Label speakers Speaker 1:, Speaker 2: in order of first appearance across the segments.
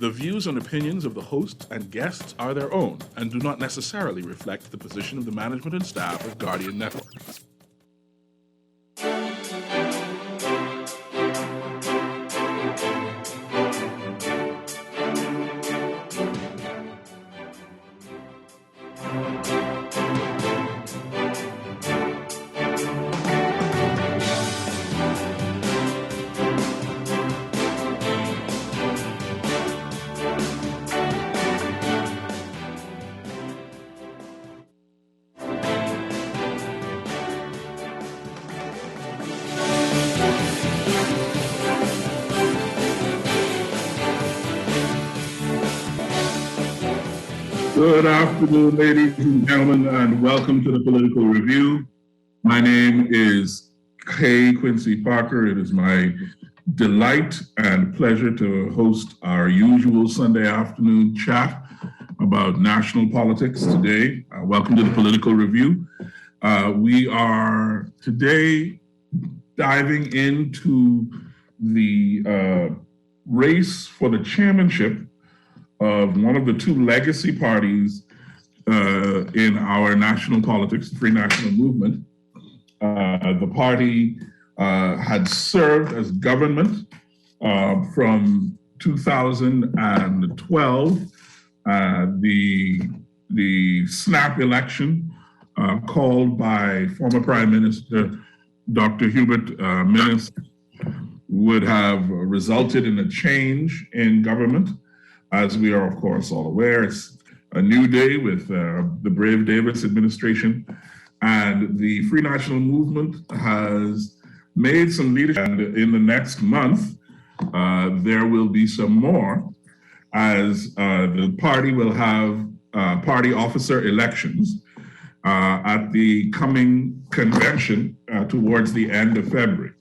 Speaker 1: The views and opinions of the hosts and guests are their own and do not necessarily reflect the position of the management and staff of Guardian Network. Good afternoon, ladies and gentlemen, and welcome to the Political Review. My name is Quincy Parker. It is my delight and pleasure to host our usual Sunday afternoon chat about national politics today. Welcome to the Political Review. We are today diving into the race for the chairmanship of one of the two legacy parties in our national politics, the Free National Movement. The party had served as government from 2012. The snap election called by former Prime Minister Dr. Hubert Minnis would have resulted in a change in government. As we are, of course, all aware, it's a new day with the Brave Davis administration, and the Free National Movement has made some leadership. And in the next month, there will be some more, as the party will have party officer elections at the coming convention towards the end of February.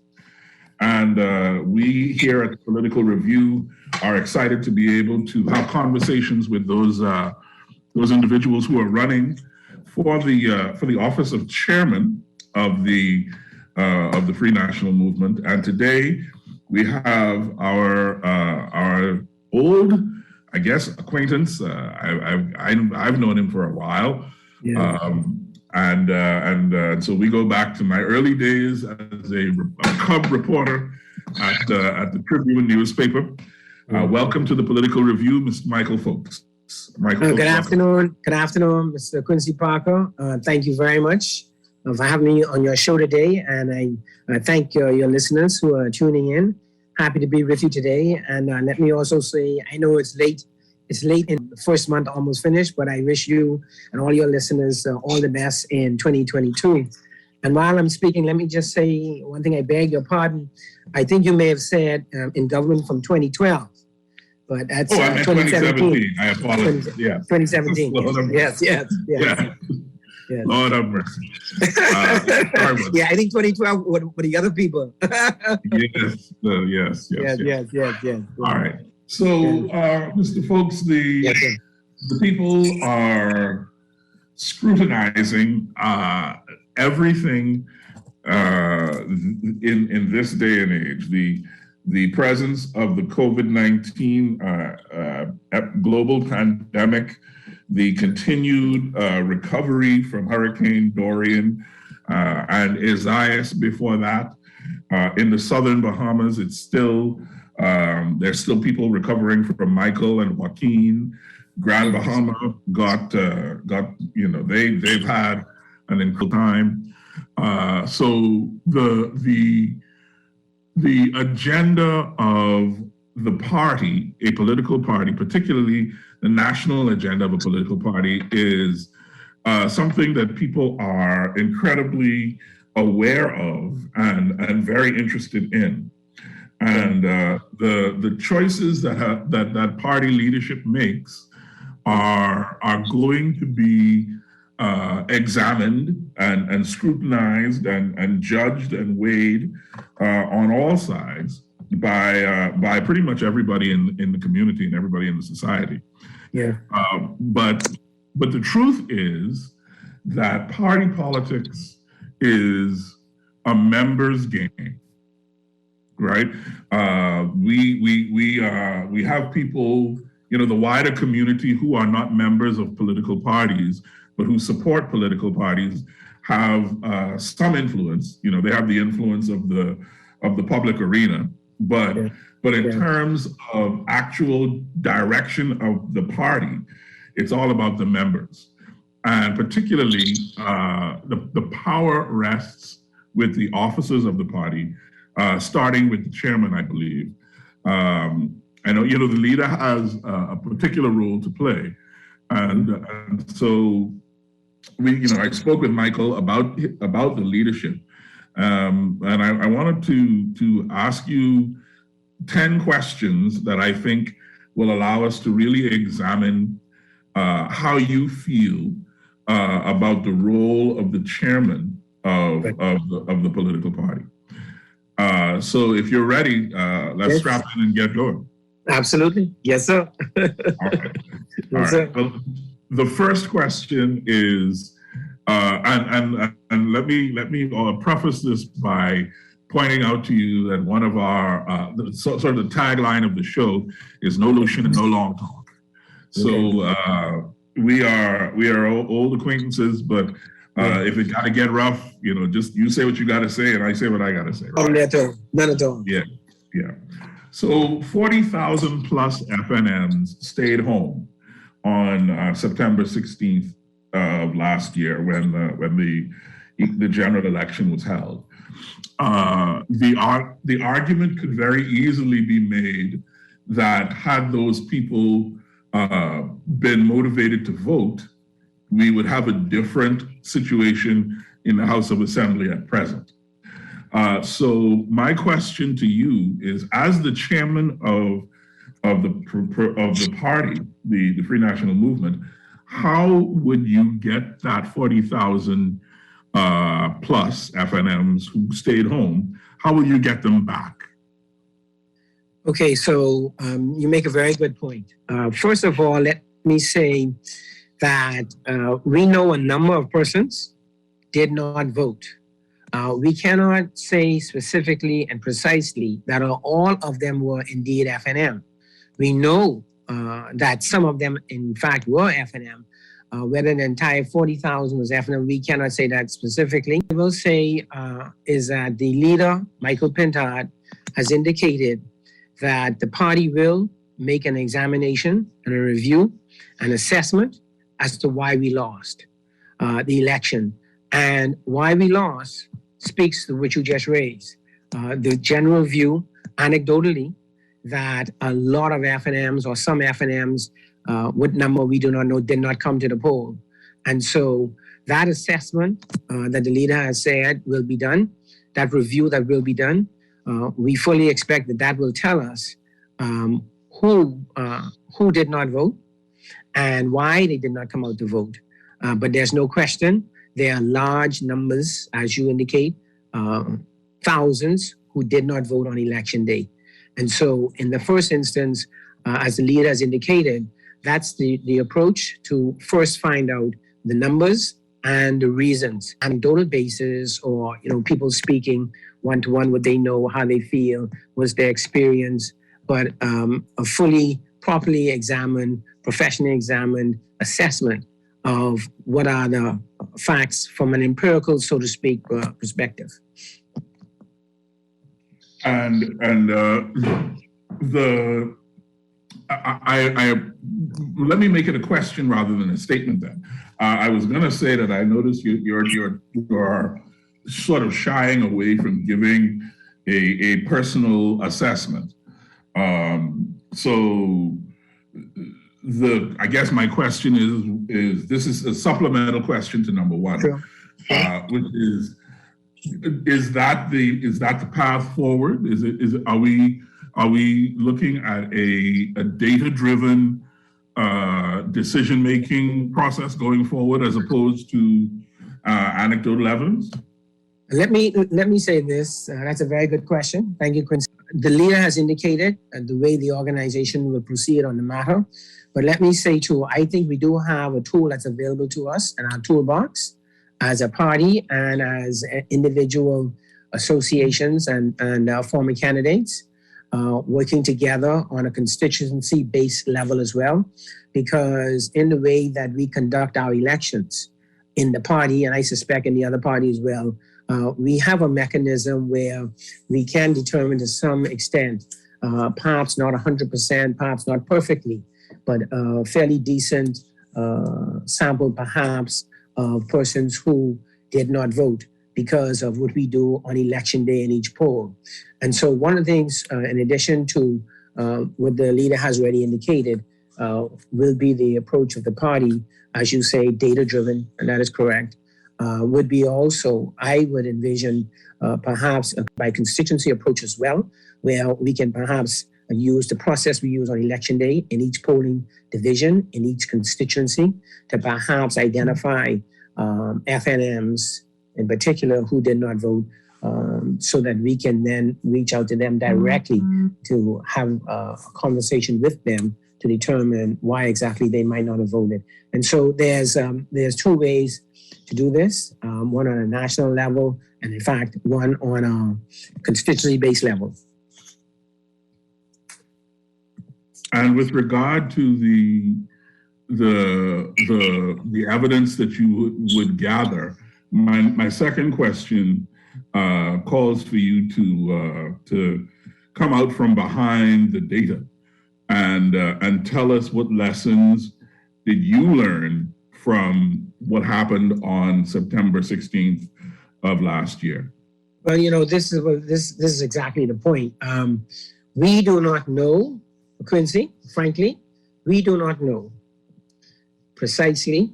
Speaker 1: And we here at the Political Review are excited to be able to have conversations with those individuals who are running for the office of chairman of the Free National Movement. And today we have our old, I guess, acquaintance. I've known him for a while. Yeah. And so we go back to my early days as a cub reporter at the Tribune newspaper. Welcome to the Political Review, Mr. Michael Folks.
Speaker 2: Good afternoon. Good afternoon, Mr. Quincy Parker. Thank you very much for having me on your show today. And I thank your listeners who are tuning in. Happy to be with you today. And let me also say, I know it's late. It's late in the first month, almost finished, but I wish you and all your listeners all the best in 2022. And while I'm speaking, let me just say one thing. I beg your pardon. I think you may have said in government from 2012, but that's
Speaker 1: 2017. I apologize.
Speaker 2: 2017. Yes.
Speaker 1: Lord have mercy.
Speaker 2: Yeah, I think 2012 were the other people.
Speaker 1: Yes. All right. So, Mr. Folks, the people are scrutinizing everything in this day and age. The presence of the COVID-19 global pandemic, the continued recovery from Hurricane Dorian and Isaias before that. In the southern Bahamas, it's still there's still people recovering from Michael and Joaquin. Grand Bahama got they've had an incredible time. So the agenda of the party, a political party, particularly the national agenda of a political party, is something that people are incredibly aware of and very interested in. And the choices that party leadership makes are going to be examined and scrutinized and judged and weighed on all sides by pretty much everybody in the community and everybody in the society.
Speaker 2: Yeah.
Speaker 1: But the truth is that party politics is a members game. Right, we have people the wider community who are not members of political parties, but who support political parties, have some influence. They have the influence of the public arena, but in terms of actual direction of the party, it's all about the members. And particularly, the power rests with the officers of the party, starting with the chairman, I believe. I know, the leader has a particular role to play. And so I spoke with Michael about the leadership. And I wanted to ask you 10 questions that I think will allow us to really examine how you feel about the role of the chairman of the political party. So if you're ready, let's strap in and get going.
Speaker 2: Absolutely. Yes, sir.
Speaker 1: All right.
Speaker 2: Yes, sir.
Speaker 1: Well, the first question is, and let me preface this by pointing out to you that one of our sort of the tagline of the show is "No lotion and no long talk." So we are old acquaintances, but if it got to get rough, just you say what you got to say, and I say what I got to say. Right?
Speaker 2: None at all.
Speaker 1: Yeah. So 40,000 plus FNMs stayed home on September 16th of last year when the general election was held. The argument could very easily be made that had those people been motivated to vote, we would have a different situation in the House of Assembly at present. So my question to you is, as the chairman of the party, the Free National Movement, how would you get that 40,000 plus FNMs who stayed home? How will you get them back?
Speaker 2: Okay, so you make a very good point. First of all, let me say that we know a number of persons did not vote. We cannot say specifically and precisely that all of them were indeed FNM. We know that some of them, in fact, were FNM. Whether the entire 40,000 was FNM, we cannot say that specifically. I will say is that the leader, Michael Pintard, has indicated that the party will make an examination and a review, an assessment as to why we lost the election. And why we lost speaks to what you just raised. The general view, anecdotally, that a lot of FNMs or some FNMs, what number we do not know, did not come to the poll. And so that assessment that the leader has said will be done, that review that will be done, we fully expect that will tell us who did not vote and why they did not come out to vote. But there's no question there are large numbers, as you indicate, thousands who did not vote on election day. And so in the first instance, as the leader has indicated, that's the approach to first find out the numbers and the reasons, anecdotal basis, or people speaking one-to-one, what they know, how they feel, was their experience, but a fully, properly examined, professionally examined assessment of what are the facts from an empirical, so to speak, perspective.
Speaker 1: Let me make it a question rather than a statement then. I was going to say that I noticed you're sort of shying away from giving a personal assessment. So I guess my question is this is a supplemental question to number one,
Speaker 2: Sure.
Speaker 1: Which is that the path forward? Are we looking at a data-driven decision-making process going forward as opposed to anecdotal evidence?
Speaker 2: Let me say this. That's a very good question. Thank you, Quincy. The leader has indicated the way the organization will proceed on the matter. But let me say too, I think we do have a tool that's available to us in our toolbox as a party and as individual associations and former candidates. working together on a constituency-based level as well, because in the way that we conduct our elections in the party, and I suspect in the other party as well, we have a mechanism where we can determine to some extent, perhaps not 100%, perhaps not perfectly, but a fairly decent sample perhaps of persons who did not vote because of what we do on election day in each poll. And so one of the things, in addition to what the leader has already indicated, will be the approach of the party, as you say, data-driven, and that is correct, would be also, I would envision perhaps by constituency approach as well, where we can perhaps use the process we use on election day in each polling division, in each constituency, to perhaps identify FNMs in particular who did not vote, so that we can then reach out to them directly to have a conversation with them to determine why exactly they might not have voted. And so there's two ways to do this, one on a national level, and in fact, one on a constituency-based level.
Speaker 1: And with regard to the evidence that you would gather, my second question calls for you to come out from behind the data and tell us what lessons did you learn from what happened on September 16th of last year?
Speaker 2: Well, you know, this is exactly the point. We do not know, Quincy, frankly, we do not know precisely,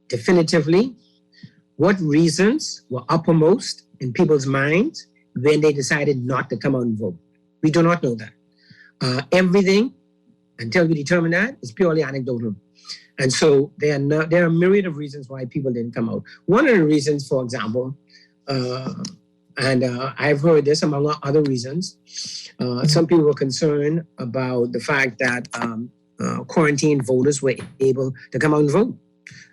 Speaker 2: definitively, what reasons were uppermost in people's minds when they decided not to come out and vote. We do not know that. Everything, until we determine that, is purely anecdotal. And so there are a myriad of reasons why people didn't come out. One of the reasons, for example, and I've heard this among other reasons, some people were concerned about the fact that quarantined voters were able to come out and vote.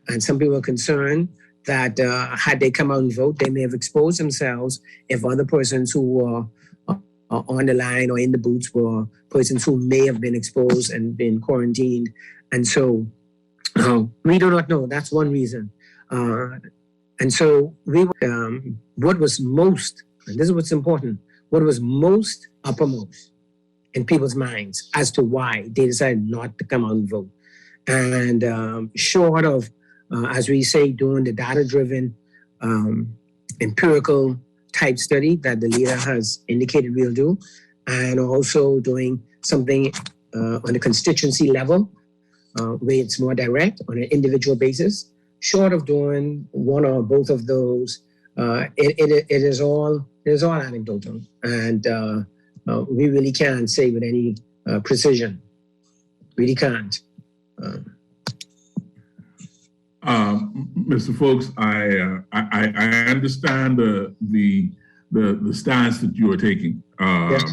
Speaker 2: And some people were concerned that had they come out and vote, they may have exposed themselves if other persons who were on the line or in the booths were persons who may have been exposed and been quarantined. And so we do not know. That's one reason. And so what was most, and this is what's important, what was most uppermost in people's minds as to why they decided not to come out and vote. And short of, as we say, doing the data-driven empirical type study that the leader has indicated we'll do, and also doing something on a constituency level, where it's more direct on an individual basis. Short of doing one or both of those, it is all anecdotal, and we really can't say with any precision. Really can't.
Speaker 1: Mr. Folks, I understand the stance that you are taking.
Speaker 2: Yes.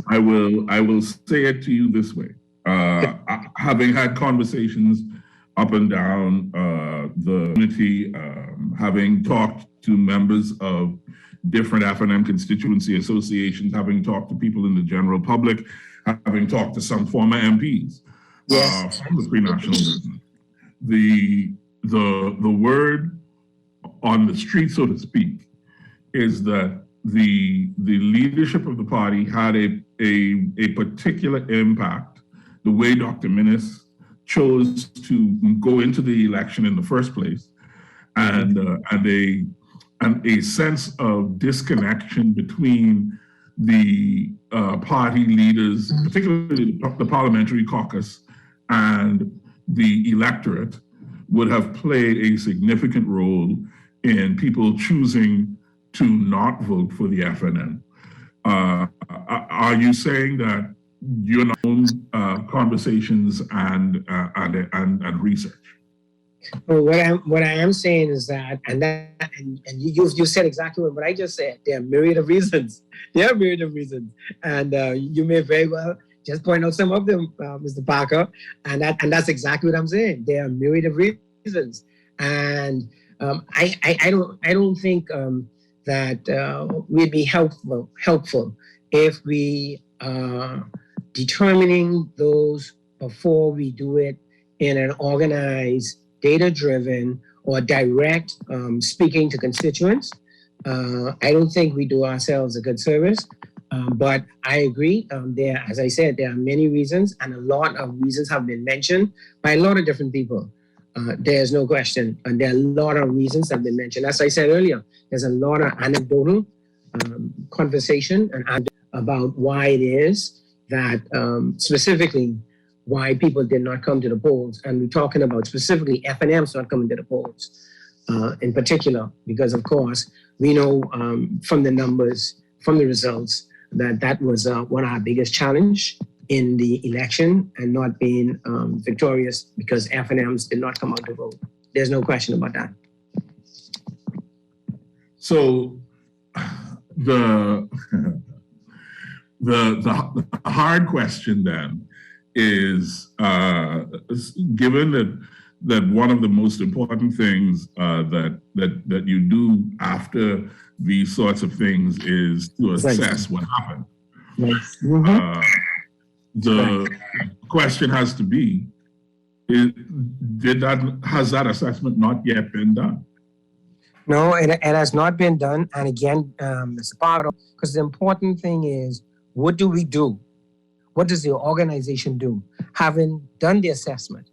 Speaker 1: I will say it to you this way. Having had conversations up and down the community, having talked to members of different FNM constituency associations, having talked to people in the general public, having talked to some former MPs from the pre-national movement. The word on the street, so to speak, is that the leadership of the party had a particular impact. The way Dr. Minnis chose to go into the election in the first place, and a sense of disconnection between the party leaders, particularly the parliamentary caucus, and the electorate, would have played a significant role in people choosing to not vote for the FNM. Are you saying that your own conversations and research?
Speaker 2: Well, what I am saying is that, and you said exactly what I just said. There are a myriad of reasons. And you may very well just point out some of them, Mr. Parker, and that's exactly what I'm saying. There are a myriad of reasons, and I don't think that we'd be helpful if we determining those before we do it in an organized, data-driven, or direct speaking to constituents. I don't think we do ourselves a good service, but I agree. As I said, there are many reasons, and a lot of reasons have been mentioned by a lot of different people. There's no question, and there are a lot of reasons that have been mentioned. As I said earlier, there's a lot of anecdotal conversation and about why it is that specifically why people did not come to the polls. And we're talking about specifically F&Ms not coming to the polls in particular, because of course, we know from the numbers, from the results, that was one of our biggest challenge in the election and not being victorious because F&Ms did not come out to vote. There's no question about that.
Speaker 1: So the hard question then is, given that one of the most important things that you do after these sorts of things is to assess what happened. The question has to be, has that assessment not yet been done?
Speaker 2: No, it has not been done. And again, Mr. Parker, because the important thing is, what do we do? What does the organization do? Having done the assessment,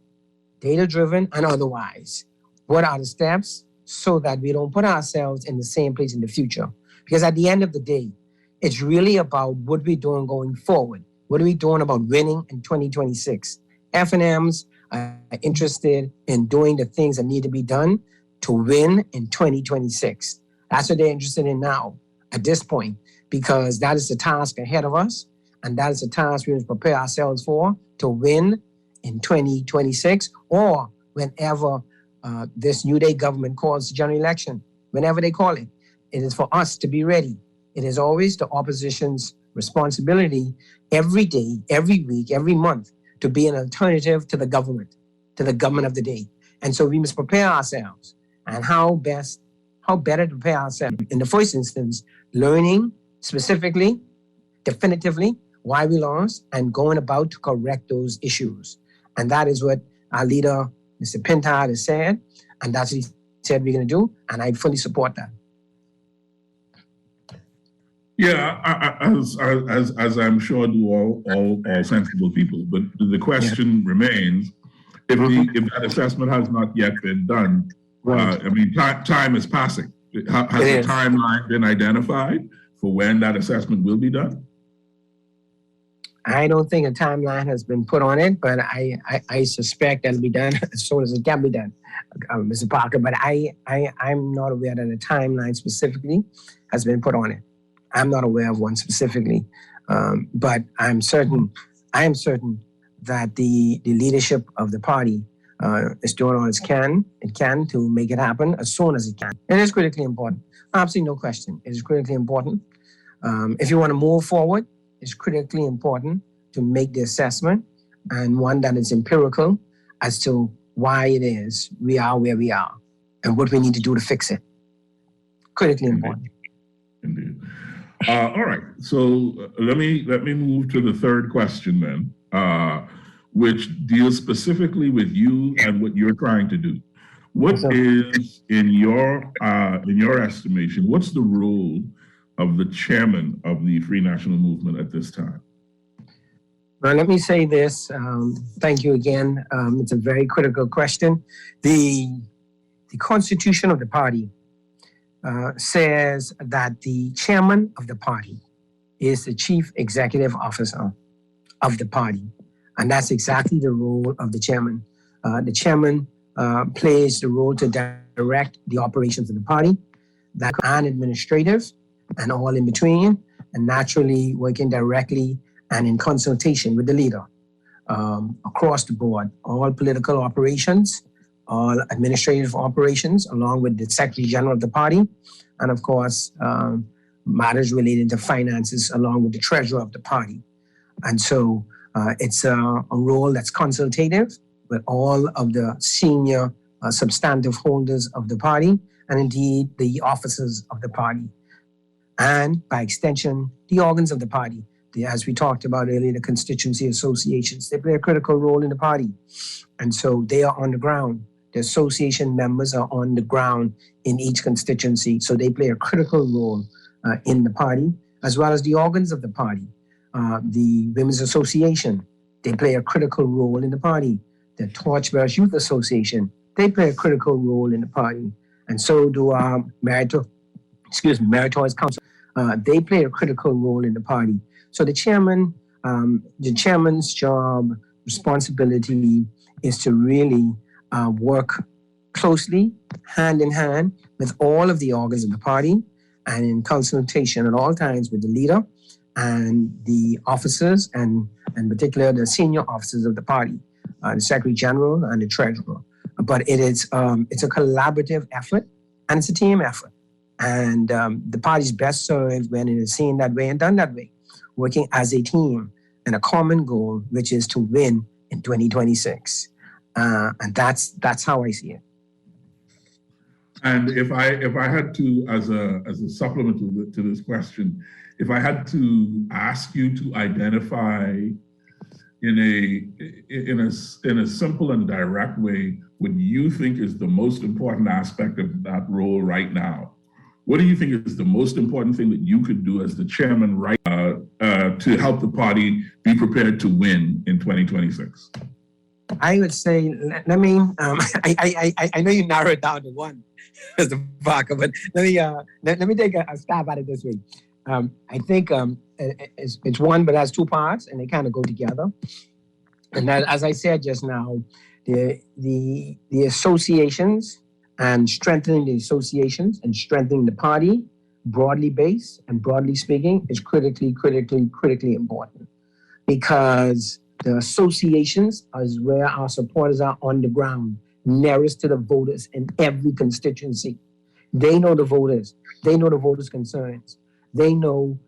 Speaker 2: data-driven and otherwise, what are the steps so that we don't put ourselves in the same place in the future? Because at the end of the day, it's really about what we're doing going forward. What are we doing about winning in 2026? F&Ms are interested in doing the things that need to be done to win in 2026. That's what they're interested in now, at this point, because that is the task ahead of us, and that is the task we must prepare ourselves for to win in 2026, or whenever this New Day government calls the general election, whenever they call it. It is for us to be ready. It is always the opposition's responsibility every day, every week, every month to be an alternative to the government of the day. And so we must prepare ourselves. And how better to prepare ourselves? In the first instance, learning specifically, definitively, why we lost and going about to correct those issues. And that is what our leader, Mr. Pintard, has said. And that's what he said we're going to do. And I fully support that.
Speaker 1: Yeah, as I'm sure do all sensible people. But the question remains, if that assessment has not yet been done, I mean, time is passing. Has the timeline been identified for when that assessment will be done?
Speaker 2: I don't think a timeline has been put on it, but I suspect it'll be done as soon as it can be done, Mr. Parker. But I'm not aware that a timeline specifically has been put on it. I'm not aware of one specifically, but I am certain that the leadership of the party is doing all it can to make it happen as soon as it can. It is critically important. Absolutely no question. It is critically important. If you want to move forward, it's critically important to make the assessment, and one that is empirical as to why it is we are where we are and what we need to do to fix it. Critically important.
Speaker 1: Indeed. All right. So let me move to the third question then, which deals specifically with you and what you're trying to do. What is, in your estimation, what's the role of the chairman of the Free National Movement at this time?
Speaker 2: Well, let me say this. Thank you again. It's a very critical question. The constitution of the party says that the chairman of the party is the chief executive officer of the party. And that's exactly the role of the chairman. The chairman plays the role to direct the operations of the party, that and administrative and all in between, and naturally working directly and in consultation with the leader across the board, all political operations, all administrative operations, along with the Secretary General of the party, and of course, matters related to finances, along with the Treasurer of the party. And so it's a role that's consultative with all of the senior substantive holders of the party, and indeed the officers of the party, and by extension, the organs of the party, as we talked about earlier, the constituency associations, they play a critical role in the party. And so they are on the ground. The association members are on the ground in each constituency. So they play a critical role in the party, as well as the organs of the party. The Women's Association, they play a critical role in the party. The Torchbearers Youth Association, they play a critical role in the party. And so do our Meritorious Council. They play a critical role in the party. So the chairman's job, responsibility is to really work closely, hand in hand, with all of the organs of the party and in consultation at all times with the leader and the officers and in particular the senior officers of the party, the Secretary General and the Treasurer. But it's a collaborative effort and it's a team effort. And the party is best served when it is seen that way and done that way, working as a team and a common goal, which is to win in 2026. And that's how I see it.
Speaker 1: And if I had to, as a supplement to this question, if I had to ask you to identify in a simple and direct way what you think is the most important aspect of that role right now, what do you think is the most important thing that you could do as the chairman to help the party be prepared to win in 2026?
Speaker 2: I would say, let me. I know you narrowed it down to one, Mr. Parker, but let me take a stab at it this way. I think it's one, but it has two parts, and they kind of go together. And that, as I said just now, the associations and strengthening the associations and strengthening the party, broadly based and broadly speaking, is critically important, because the associations is where our supporters are on the ground, nearest to the voters in every constituency. They know the voters. They know the voters' concerns. They know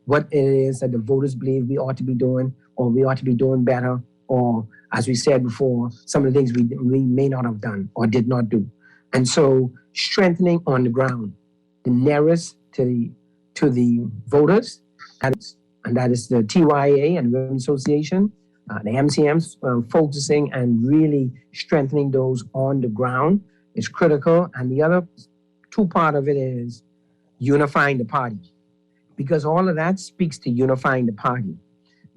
Speaker 2: what it is that the voters believe we ought to be doing, or we ought to be doing better, or, as we said before, some of the things we may not have done or did not do. And so strengthening on the ground, the nearest to the voters, and that is the TYA and the Women's Association, the MCMs, focusing and really strengthening those on the ground is critical. And the other two part of it is unifying the party, because all of that speaks to unifying the party.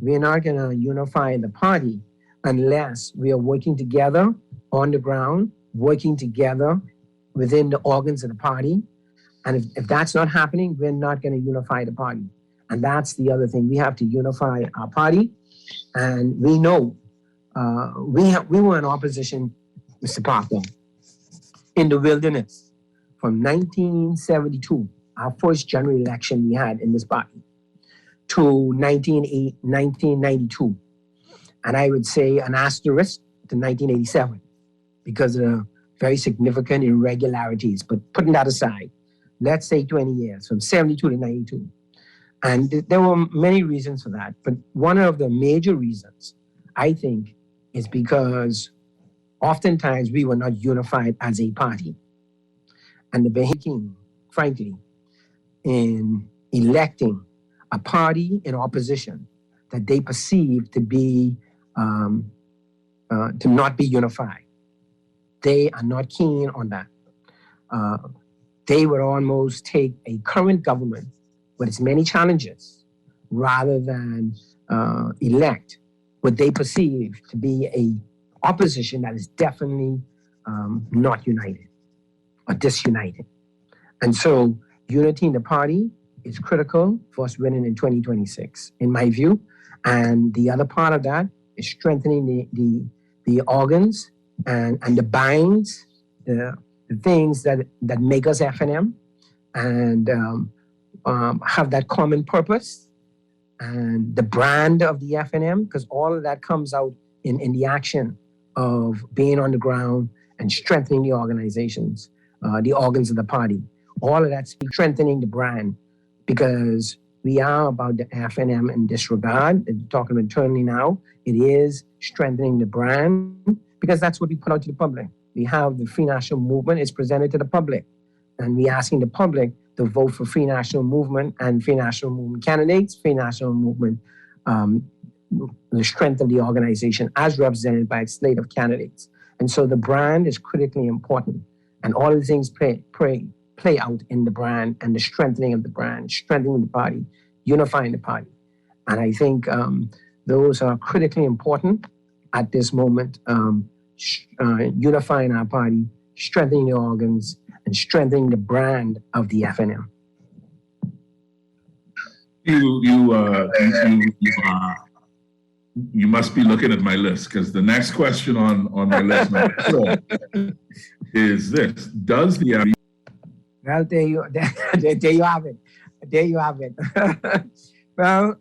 Speaker 2: We're not going to unify the party unless we are working together on the ground, working together within the organs of the party. And if that's not happening, we're not going to unify the party. And that's the other thing. We have to unify our party. And we know we were in opposition, Mr. Parker, in the wilderness from 1972, our first general election we had in this party, to 1992. And I would say an asterisk to 1987 because of the very significant irregularities. But putting that aside, let's say 20 years, from 72 to 92. And there were many reasons for that. But one of the major reasons, I think, is because oftentimes we were not unified as a party. And the behavior, frankly, in electing a party in opposition that they perceive to be to not be unified. They are not keen on that. They would almost take a current government with its many challenges rather than elect what they perceive to be a opposition that is definitely not united or disunited. And so unity in the party is critical for us winning in 2026, in my view. And the other part of that is strengthening the organs and the binds, the things that make us FNM, and have that common purpose and the brand of the FNM, because all of that comes out in the action of being on the ground and strengthening the organizations, the organs of the party. All of that's strengthening the brand, because we are about the FNM in this regard. Talking internally now, it is strengthening the brand, because that's what we put out to the public. We have the Free National Movement, it's presented to the public. and we're asking the public to vote for Free National Movement and Free National Movement candidates, Free National Movement, the strength of the organization as represented by its slate of candidates. And so the brand is critically important. And all of the things play out in the brand and the strengthening of the brand, strengthening the party, unifying the party. And I think those are critically important at this moment, unifying our party, strengthening the organs, and strengthening the brand of the FNM.
Speaker 1: You must be looking at my list, because the next question on my list is this: does the
Speaker 2: Well, there you have it. There you have it. Well,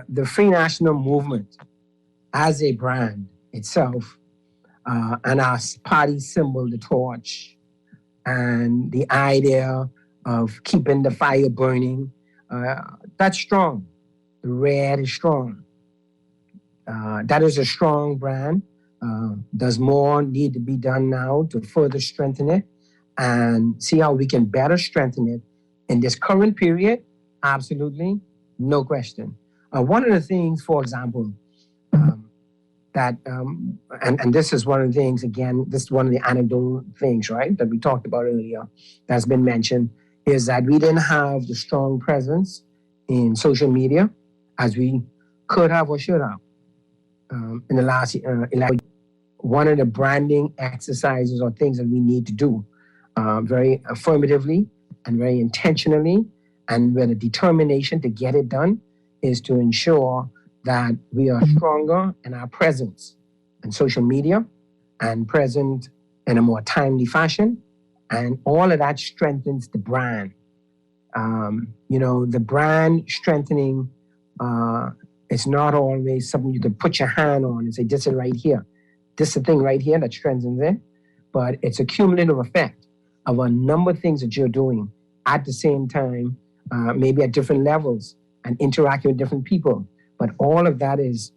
Speaker 2: the Free National Movement as a brand itself, and our party symbol, the torch, and the idea of keeping the fire burning, that's strong. The red is strong. That is a strong brand. Does more need to be done now to further strengthen it and see how we can better strengthen it in this current period? Absolutely, no question. One of the things, for example, and this is one of the things, again, this is one of the anecdotal things, right, that we talked about earlier, that's been mentioned, is that we didn't have the strong presence in social media as we could have or should have in the last election. One of the branding exercises or things that we need to do very affirmatively and very intentionally and with a determination to get it done is to ensure that we are stronger in our presence in social media and present in a more timely fashion. And all of that strengthens the brand. The brand strengthening, it's not always something you can put your hand on and say, this is right here. This is the thing right here that strengthens it. But it's a cumulative effect of a number of things that you're doing at the same time, maybe at different levels and interacting with different people. But all of that is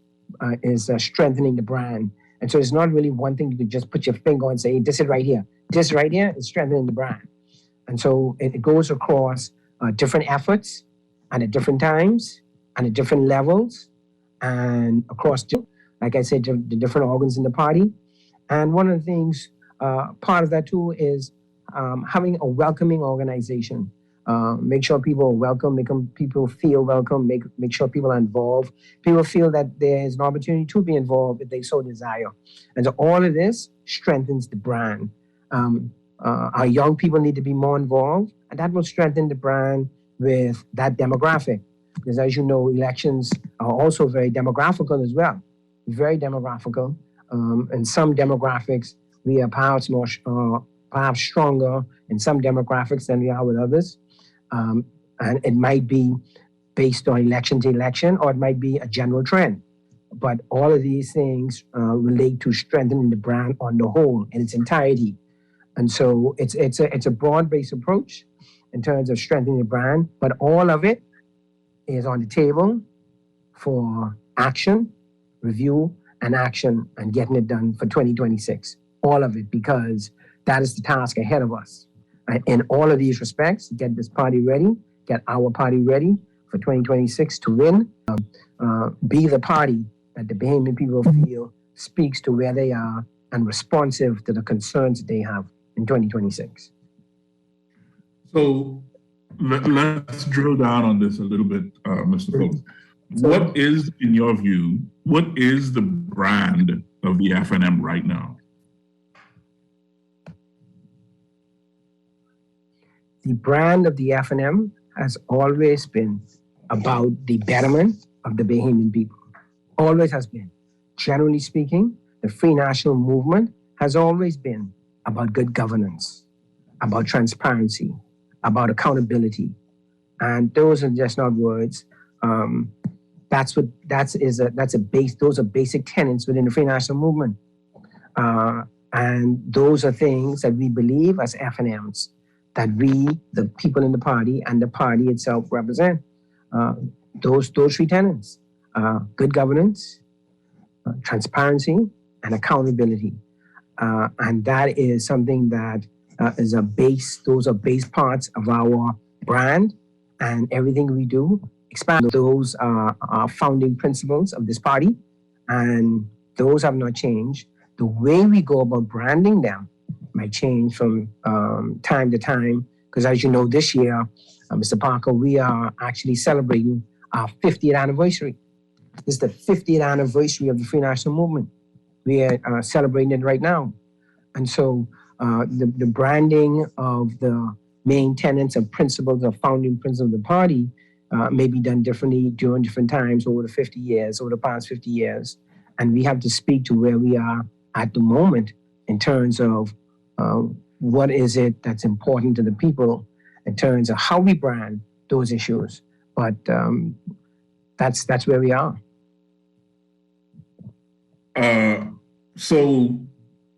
Speaker 2: strengthening the brand. And so it's not really one thing you could just put your finger on and say, hey, this is right here. This right here is strengthening the brand. And so it goes across different efforts and at different times and at different levels and across, like I said, the different organs in the party. And one of the things, part of that too, is having a welcoming organization. Make sure people are welcome, make people feel welcome, make sure people are involved. People feel that there is an opportunity to be involved if they so desire. And so all of this strengthens the brand. Our young people need to be more involved, and that will strengthen the brand with that demographic. Because as you know, elections are also very demographical as well. Very demographical. In some demographics, we are perhaps perhaps stronger in some demographics than we are with others. And it might be based on election to election, or it might be a general trend. But all of these things relate to strengthening the brand on the whole in its entirety. And so it's a broad-based approach in terms of strengthening the brand, but all of it is on the table for action, review, and action, and getting it done for 2026. All of it, because that is the task ahead of us. In all of these respects, get this party ready, get our party ready for 2026 to win, be the party that the Bahamian people feel speaks to where they are and responsive to the concerns that they have in 2026.
Speaker 1: So let's drill down on this a little bit, Mr. Phillips. What is, in your view, what is the brand of the FNM right now?
Speaker 2: The brand of the FNM has always been about the betterment of the Bahamian people. Always has been. Generally speaking, the Free National Movement has always been about good governance, about transparency, about accountability. And those are just not words. Those are basic tenets within the Free National Movement. And those are things that we believe as FNMs, that we, the people in the party and the party itself represent. Those three tenets, good governance, transparency, and accountability. And that is something that is a base, those are base parts of our brand and everything we do. Expand those are our founding principles of this party, and those have not changed. The way we go about branding them might change from time to time, because as you know, this year, Mr. Parker, we are actually celebrating our 50th anniversary. This is the 50th anniversary of the Free National Movement. We are celebrating it right now. And so the branding of the main tenets and principles of founding principles of the party may be done differently during different times over the past 50 years. And we have to speak to where we are at the moment in terms of what is it that's important to the people in terms of how we brand those issues. But that's where we are.
Speaker 1: So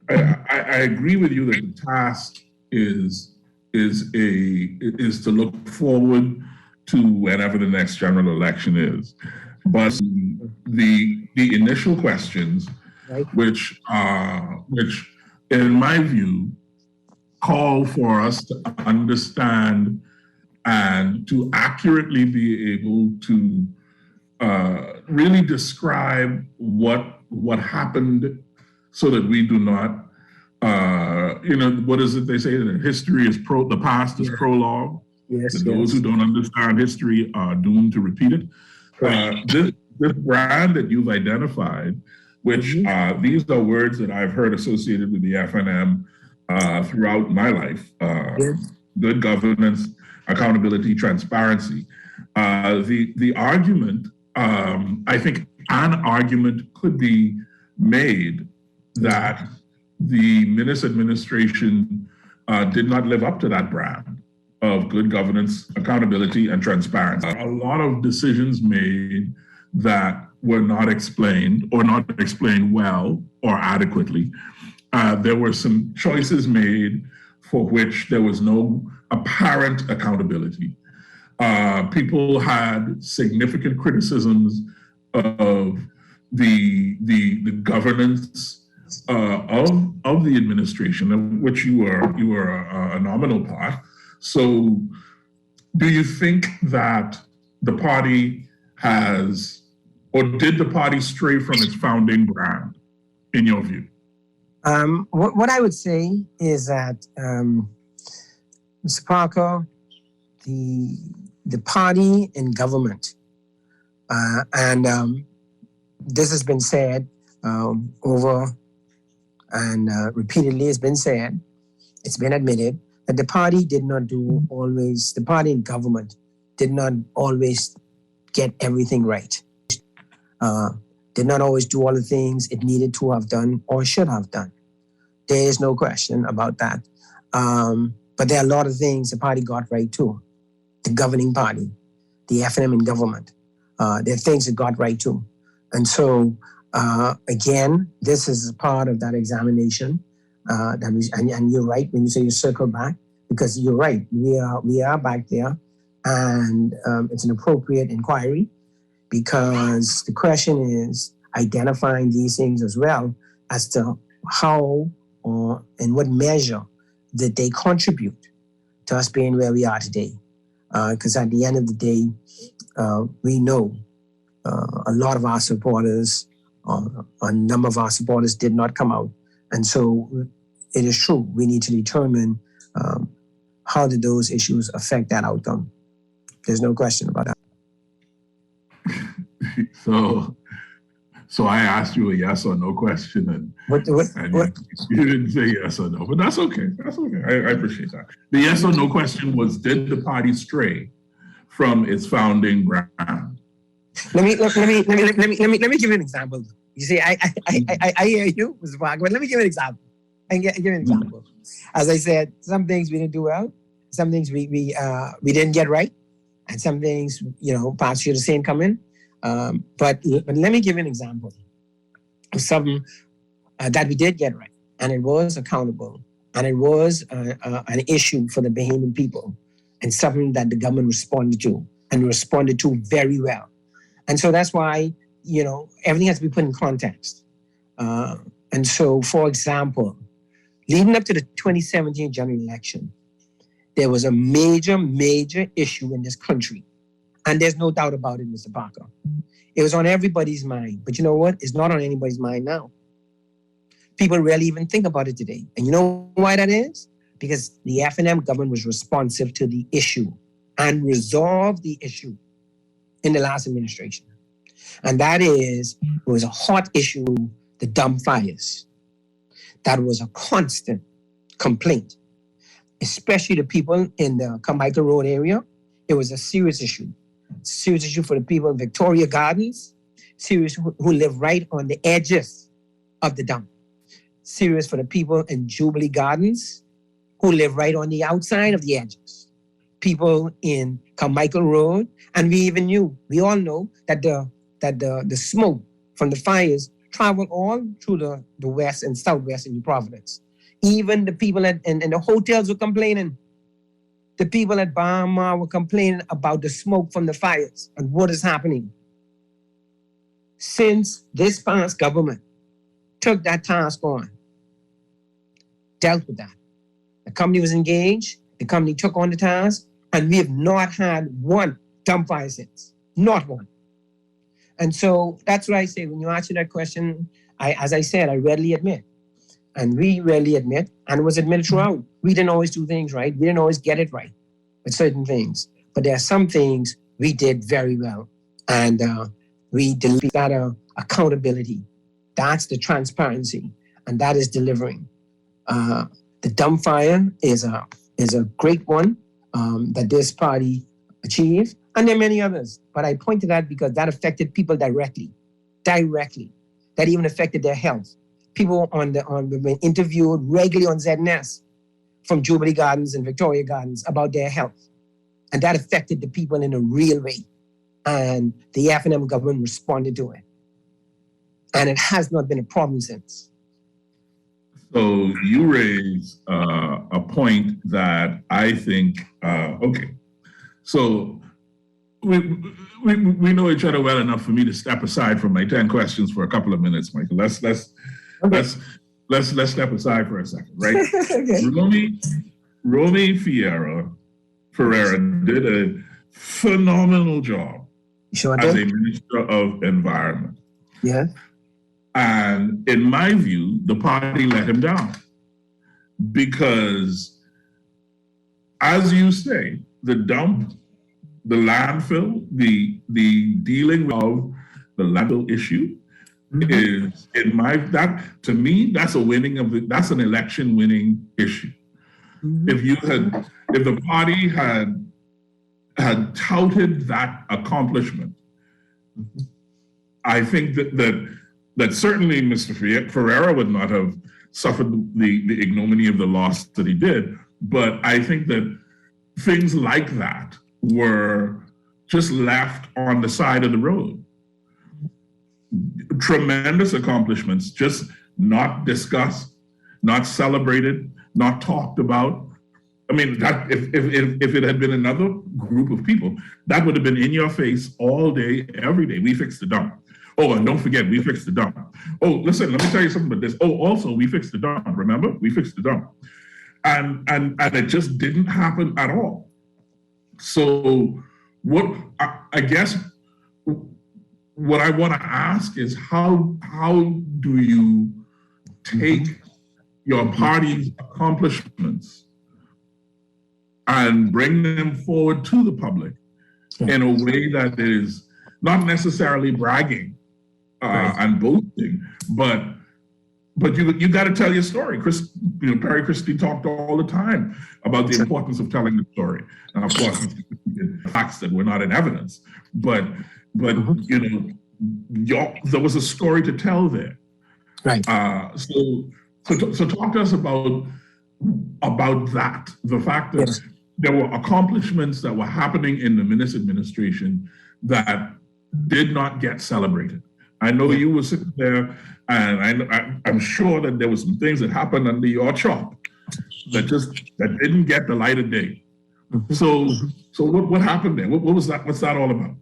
Speaker 1: I agree with you that the task is to look forward to whenever the next general election is. But the initial questions,
Speaker 2: Right.
Speaker 1: which in my view call for us to understand and to accurately be able to really describe what happened, so that we do not, what is it they say, that history is the past is prologue.
Speaker 2: Yes,
Speaker 1: Those who don't understand history are doomed to repeat it. This brand that you've identified, which these are words that I've heard associated with the FNM throughout my life: good governance, accountability, transparency. The argument, I think, an argument could be made that the Minnis administration did not live up to that brand of good governance, accountability, and transparency. A lot of decisions made that were not explained, or not explained well or adequately. There were some choices made for which there was no apparent accountability. People had significant criticisms of the governance of the administration, of which you were a nominal part. So, do you think that the party has, or did the party stray from its founding brand, in your view?
Speaker 2: What I would say is that, Mr. Parker, the party in government, and this has been said over and repeatedly has been said, it's been admitted that the party in government did not always get everything right. Did not always do all the things it needed to have done or should have done. There is no question about that. But there are a lot of things the party got right too. The governing party, the FNM in government, there are things it got right too. And so, again, this is part of that examination. And you're right when you say you circle back, because you're right. We are back there, and it's an appropriate inquiry, because the question is identifying these things as well as to how or in what measure did they contribute to us being where we are today. Because at the end of the day, we know a lot of our supporters, a number of our supporters did not come out. And so it is true, we need to determine how did those issues affect that outcome. There's no question about that.
Speaker 1: So I asked you a yes or no question, and you didn't say yes or no, but that's okay. That's okay. I appreciate that. The yes or no question was: did the party stray from its founding brand?
Speaker 2: Let me give you an example. You see, I hear you, Mr. Parker, but let me give you an example. As I said, some things we didn't do well, some things we didn't get right, and some things, perhaps you're the same coming. But let me give you an example of something that we did get right, and it was accountable, and it was an issue for the Bahamian people, and something that the government responded to very well. And so that's why, everything has to be put in context. And so, for example, Leading up to the 2017 general election, there was a major, major issue in this country. And there's no doubt about it, Mr. Parker. It was on everybody's mind. But you know what? It's not on anybody's mind now. People rarely even think about it today. And you know why that is? Because the F&M government was responsive to the issue and resolved the issue in the last administration. And that is, it was a hot issue, the dump fires. That was a constant complaint, especially the people in the Carmichael Road area. It was a serious issue. Serious issue for the people in Victoria Gardens, serious who live right on the edges of the dump. Serious for the people in Jubilee Gardens who live right on the outside of the edges. People in Carmichael Road, and we all know that the smoke from the fires traveled all through the west and southwest in New Providence. Even the people in the hotels were complaining. The people at Bahamas were complaining about the smoke from the fires and what is happening. Since this past government took that task on, dealt with that. The company was engaged, the company took on the task, and we have not had one dump fire since. Not one. And so that's what I say. When you answer that question, as I said, I readily admit. And we readily admit, and it was admitted throughout. We didn't always do things right. We didn't always get it right with certain things. But there are some things we did very well. And we delivered that accountability. That's the transparency. And that is delivering. The dump fire is a great one that this party achieved. And there are many others. But I point to that because that affected people directly. That even affected their health. People been interviewed regularly on ZNS from Jubilee Gardens and Victoria Gardens about their health. And that affected the people in a real way. And the F&M government responded to it. And it has not been a problem since.
Speaker 1: So you raise a point that I think, okay. So we know each other well enough for me to step aside from my 10 questions for a couple of minutes, Michael. Let's step aside for a second, right? Okay. Romy Ferrero did a phenomenal job as a Minister of Environment.
Speaker 2: Yeah.
Speaker 1: And in my view, the party let him down because, as you say, the dump, the landfill, the dealing of the landfill issue is, to me, that's that's an election winning issue. If the party had touted that accomplishment, I think that certainly Mr. Ferrero would not have suffered the ignominy of the loss that he did. But I think that things like that were just left on the side of the road. Tremendous accomplishments, just not discussed, not celebrated, not talked about. I mean, that if it had been another group of people, that would have been in your face all day, every day. We fixed the dump. Oh, and don't forget, we fixed the dump. Oh, listen, let me tell you something about this. Oh, also, we fixed the dump. Remember? We fixed the dump. And it just didn't happen at all. So I guess what I want to ask is how do you take your party's accomplishments and bring them forward to the public in a way that is not necessarily bragging and boasting, but you got to tell your story. Perry Christie talked all the time about the importance of telling the story. And of course, facts that were not in evidence, but there was a story to tell there.
Speaker 2: Right.
Speaker 1: So talk to us about that. The fact that there were accomplishments that were happening in the Minnis administration that did not get celebrated. I know you were sitting there, and I'm sure that there were some things that happened under your chop that didn't get the light of day. So what happened there? What was that? What's that all about?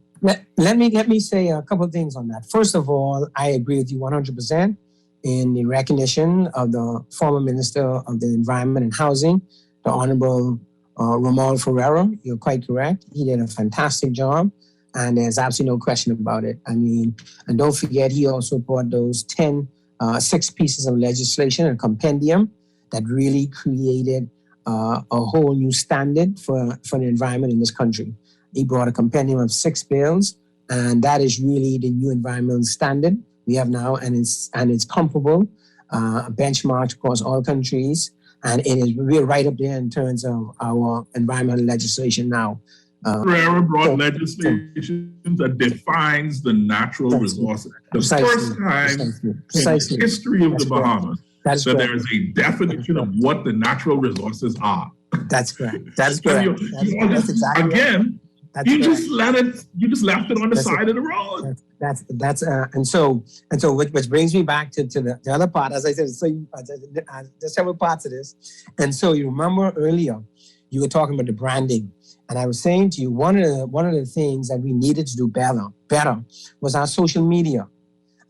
Speaker 2: Let me say a couple of things on that. First of all, I agree with you 100%. in the recognition of the former Minister of the Environment and Housing, the Honorable Ramlall Ferrero. You're quite correct. He did a fantastic job, and there's absolutely no question about it. I mean, and don't forget, he also brought those 6 pieces of legislation, a compendium that really created a whole new standard for the environment in this country. He brought a compendium of 6 bills, and that is really the new environmental standard we have now, and it's comparable, benchmarked across all countries, and we're right up there in terms of our environmental legislation now.
Speaker 1: Ferrero brought legislation that defines the natural resources. The first time in the history of the Bahamas that there is a definition of what the natural resources are.
Speaker 2: That's correct. That's correct. That's exactly
Speaker 1: again.
Speaker 2: That's
Speaker 1: you
Speaker 2: correct.
Speaker 1: just let it. You just left it on the side of the road.
Speaker 2: And so which brings me back to the other part. As I said, so there's several parts of this. And so you remember earlier, you were talking about the branding, and I was saying to you one of the things that we needed to do better was our social media.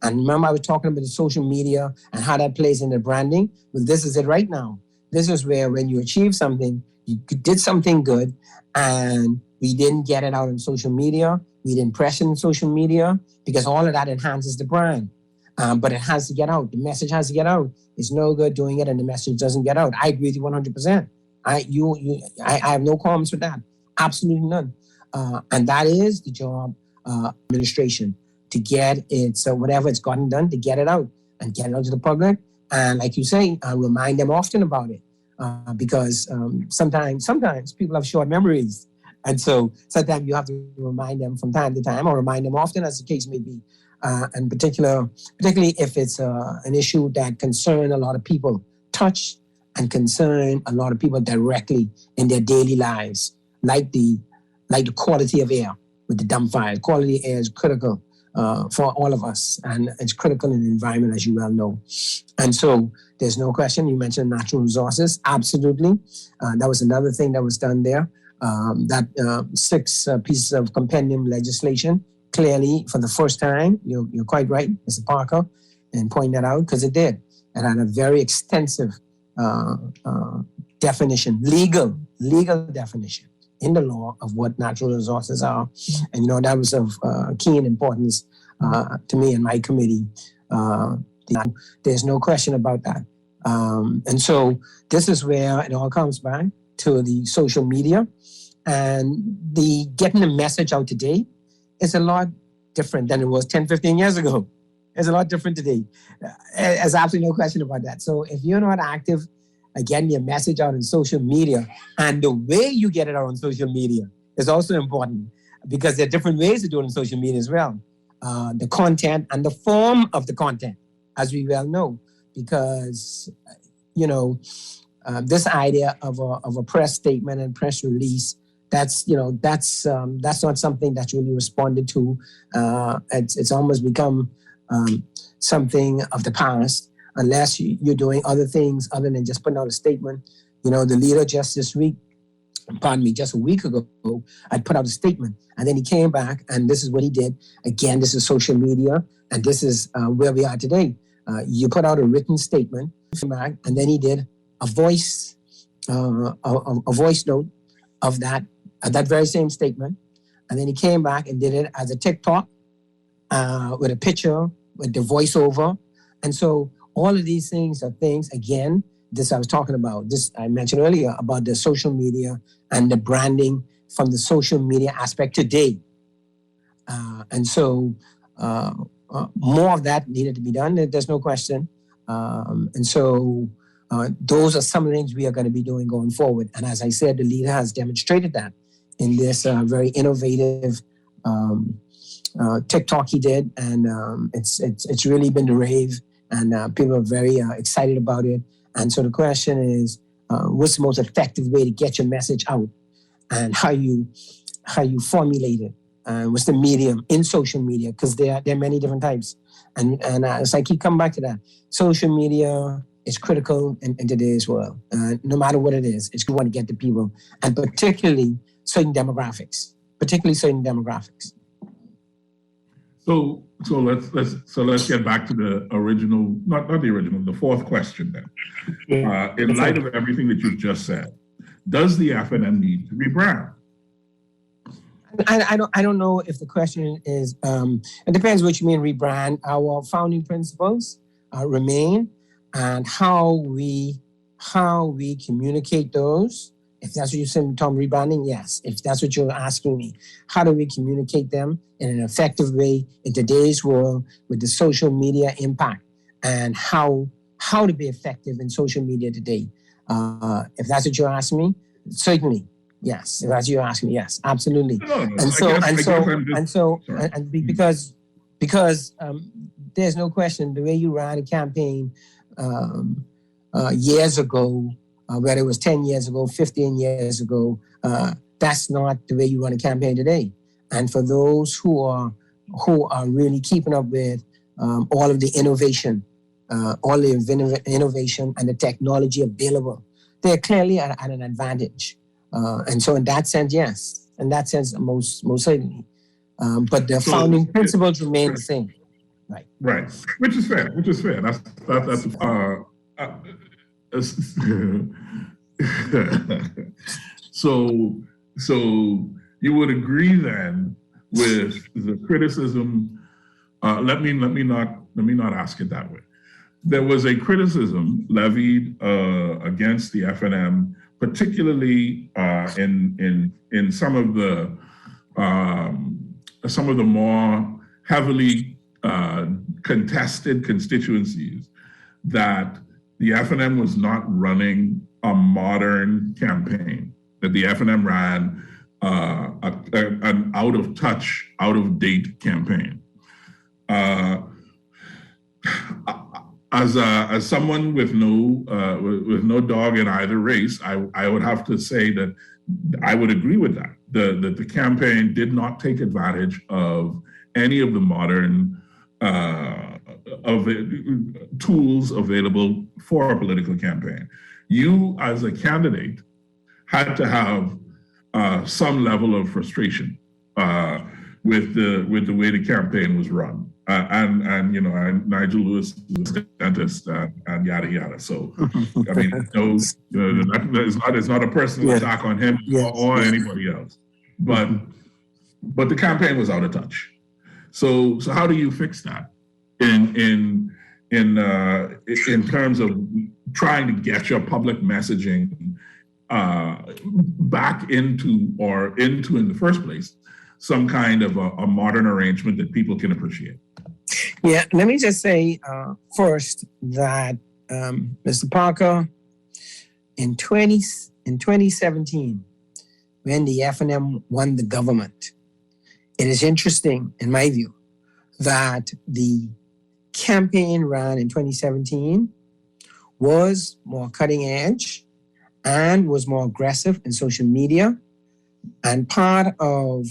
Speaker 2: And remember, I was talking about the social media and how that plays in the branding. Well, this is it right now. This is where when you achieve something, you did something good, and we didn't get it out on social media. We didn't press it in social media because all of that enhances the brand. But it has to get out. The message has to get out. It's no good doing it and the message doesn't get out. I agree with you 100%. I have no comments with that. Absolutely none. And that is the job administration, to get it, so whatever it's gotten done, to get it out and get it out to the public. And like you say, remind them often about it. Because sometimes people have short memories. And so sometimes you have to remind them from time to time, or remind them often, as the case may be. And particularly if it's an issue that concerns a lot of people, touch and concern a lot of people directly in their daily lives, like the quality of air with the dump fires. Quality of air is critical for all of us, and it's critical in the environment, as you well know. And so there's no question. You mentioned natural resources. Absolutely. That was another thing that was done there. That 6 pieces of compendium legislation, clearly for the first time, you're quite right, Mr. Parker, and pointing that out, because it did. It had a very extensive definition, legal definition in the law of what natural resources are. And, that was of keen importance to me and my committee. There's no question about that. And so this is where it all comes back to the social media, and the getting the message out today is a lot different than it was 10, 15 years ago. It's a lot different today. There's absolutely no question about that. So if you're not active getting your message out on social media, and the way you get it out on social media is also important, because there are different ways to do it on social media as well. The content and the form of the content, as we well know, because, this idea of a press statement and press release, that's not something that's really responded to. It's almost become something of the past, unless you're doing other things other than just putting out a statement. The leader just a week ago, I'd put out a statement, and then he came back, and this is what he did. Again, this is social media, and this is where we are today. You put out a written statement, and then he did a voice note of that very same statement, and then he came back and did it as a TikTok with a picture with the voiceover. And so all of these things are things, again, this I was talking about, this I mentioned earlier about the social media and the branding from the social media aspect today. And so more of that needed to be done. There's no question. And so those are some of the things we are going to be doing going forward. And as I said, the leader has demonstrated that in this very innovative TikTok he did. And it's really been the rave, and people are very excited about it. And so the question is, what's the most effective way to get your message out, and how you formulate it? What's the medium in social media? Because there are many different types. And as I keep coming back to that, social media is critical in today's world. No matter what it is, it's going to get to people, and particularly certain demographics.
Speaker 1: So so let's get back to the original, not the original, the fourth question then. In light of everything that you've just said, does the FNM need to rebrand?
Speaker 2: I don't know if the question is, it depends what you mean rebrand. Our founding principles remain, and how we communicate those. If that's what you're saying, Tom, rebranding, yes. If that's what you're asking me, how do we communicate them in an effective way in today's world with the social media impact, and how to be effective in social media today? If that's what you're asking me, certainly. Yes, if that's what you're asking me, yes, absolutely. Because there's no question the way you ran a campaign years ago, whether it was 10 years ago, 15 years ago, that's not the way you run a campaign today. And for those who are really keeping up with all of the innovation, innovation and the technology available, they're clearly at an advantage. And so in that sense, yes. In that sense, most certainly. But the founding principles remain the same. Right.
Speaker 1: Right. Which is fair. That's so you would agree then with the criticism. Let me not ask it that way. There was a criticism levied against the FNM, particularly in some of the more heavily contested constituencies, that the FNM was not running a modern campaign, that the FNM ran an out of touch, out of date campaign. As someone with no dog in either race, I would have to say that I would agree with that. The campaign did not take advantage of any of the modern tools available for a political campaign. You, as a candidate, had to have some level of frustration with the way the campaign was run. And Nigel Lewis is a dentist and yada yada. So I mean, it's not a personal attack on him or anybody else, but the campaign was out of touch. So how do you fix that in terms of trying to get your public messaging back into in the first place some kind of a modern arrangement that people can appreciate?
Speaker 2: Yeah, let me just say first that Mr. Parker, in 2017, when the FNM won the government, it is interesting, in my view, that the campaign ran in 2017 was more cutting edge and was more aggressive in social media. And part of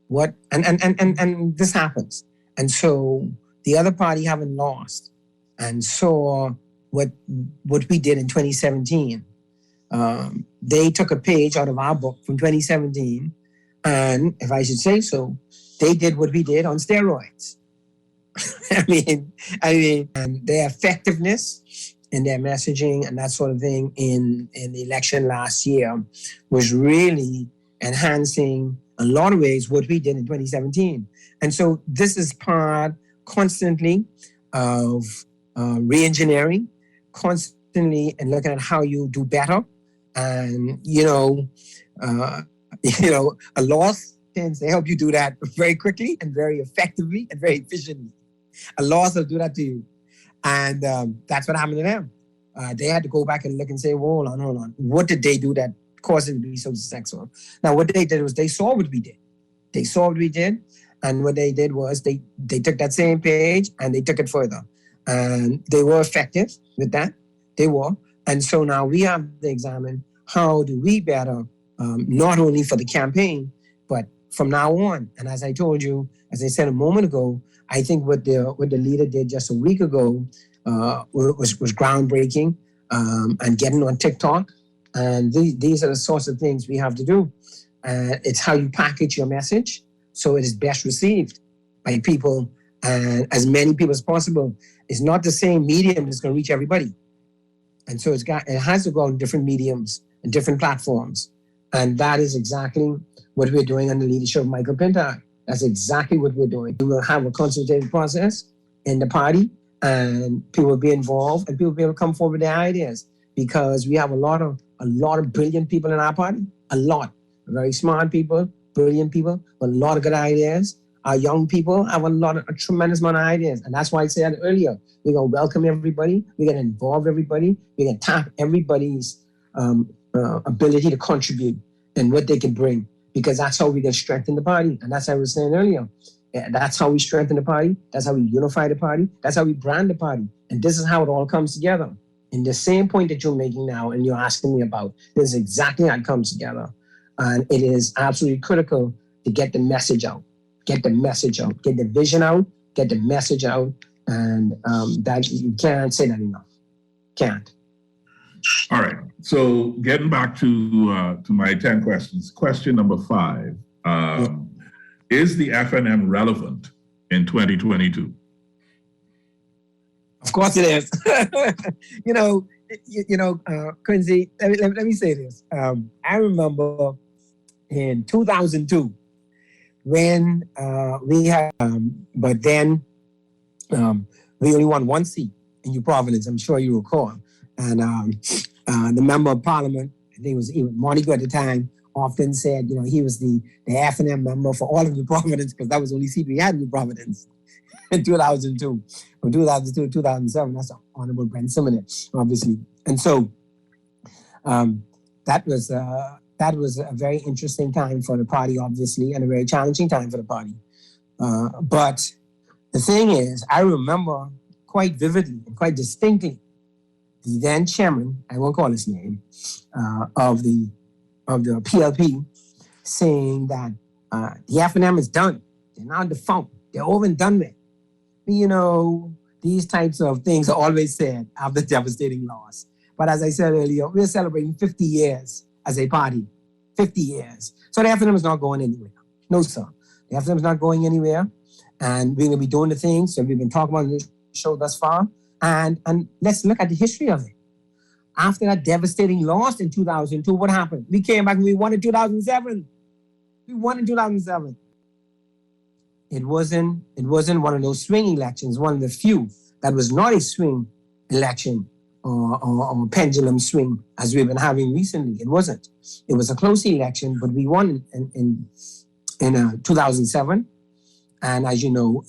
Speaker 2: what, and this happens. And so the other party haven't lost and saw what we did in 2017. They took a page out of our book from 2017, and if I should say so, they did what we did on steroids. I mean, and their effectiveness in their messaging and that sort of thing in the election last year was really enhancing in a lot of ways what we did in 2017. And so this is part constantly of reengineering, constantly and looking at how you do better. And, a loss tends to help you do that very quickly and very effectively and very efficiently. A loss will do that to you. And that's what happened to them. They had to go back and look and say, well, hold on. What did they do that caused it to be so successful? Now, what they did was they saw what we did. And what they did was they took that same page and they took it further. And they were effective with that. They were. And so now we have to examine how do we better, not only for the campaign, but from now on. And as I told you, as I said a moment ago, I think what the leader did just a week ago was groundbreaking, and getting on TikTok. And these are the sorts of things we have to do. It's how you package your message so it is best received by people and as many people as possible. It's not the same medium that's going to reach everybody. And so it has to go on different mediums and different platforms. And that is exactly what we're doing under the leadership of Michael Pintar. That's exactly what we're doing. We will have a consultative process in the party, and people will be involved, and people will be able to come forward with their ideas, because we have a lot of brilliant people in our party, a lot, very smart people, brilliant people, with a lot of good ideas. Our young people have a tremendous amount of ideas. And that's why I said earlier, we're going to welcome everybody. We're going to involve everybody. We're going to tap everybody's ability to contribute and what they can bring, because that's how we can strengthen the party. And that's how I was saying earlier. That's how we strengthen the party. That's how we unify the party. That's how we brand the party. And this is how it all comes together. And the same point that you're making now and you're asking me about, this is exactly how it comes together. And it is absolutely critical to get the message out. Get the message out, get the vision out, get the message out, and that you can't say that enough. Can't.
Speaker 1: All right. So getting back to my 10 questions. Question number 5: Is the FNM relevant in 2022?
Speaker 2: Of course it is. Quincy. Let me say this. I remember in 2002. When we had, but then we only won one seat in New Providence, I'm sure you recall. And the member of parliament, I think it was Montague at the time, often said, he was the F&M member for all of New Providence, because that was the only seat we had in New Providence in 2002. From 2002 to 2007, that's Honorable Brent Simonet, obviously. And so that was a very interesting time for the party, obviously, and a very challenging time for the party. But the thing is, I remember quite vividly and quite distinctly the then chairman, I won't call his name, of the PLP, saying that the F&M is done. They're now defunct. They're over and done with. These types of things are always said after devastating loss. But as I said earlier, we're celebrating 50 years as a party. 50 years. So the F&M is not going anywhere. No, sir. The F&M is not going anywhere. And we're going to be doing the things that we've been talking about in this show thus far. And let's look at the history of it. After that devastating loss in 2002, what happened? We came back and we won in 2007. We won in 2007. It wasn't one of those swing elections, one of the few that was not a swing election or pendulum swing as we've been having recently. It wasn't. It was a close election, but we won in 2007. And as you know,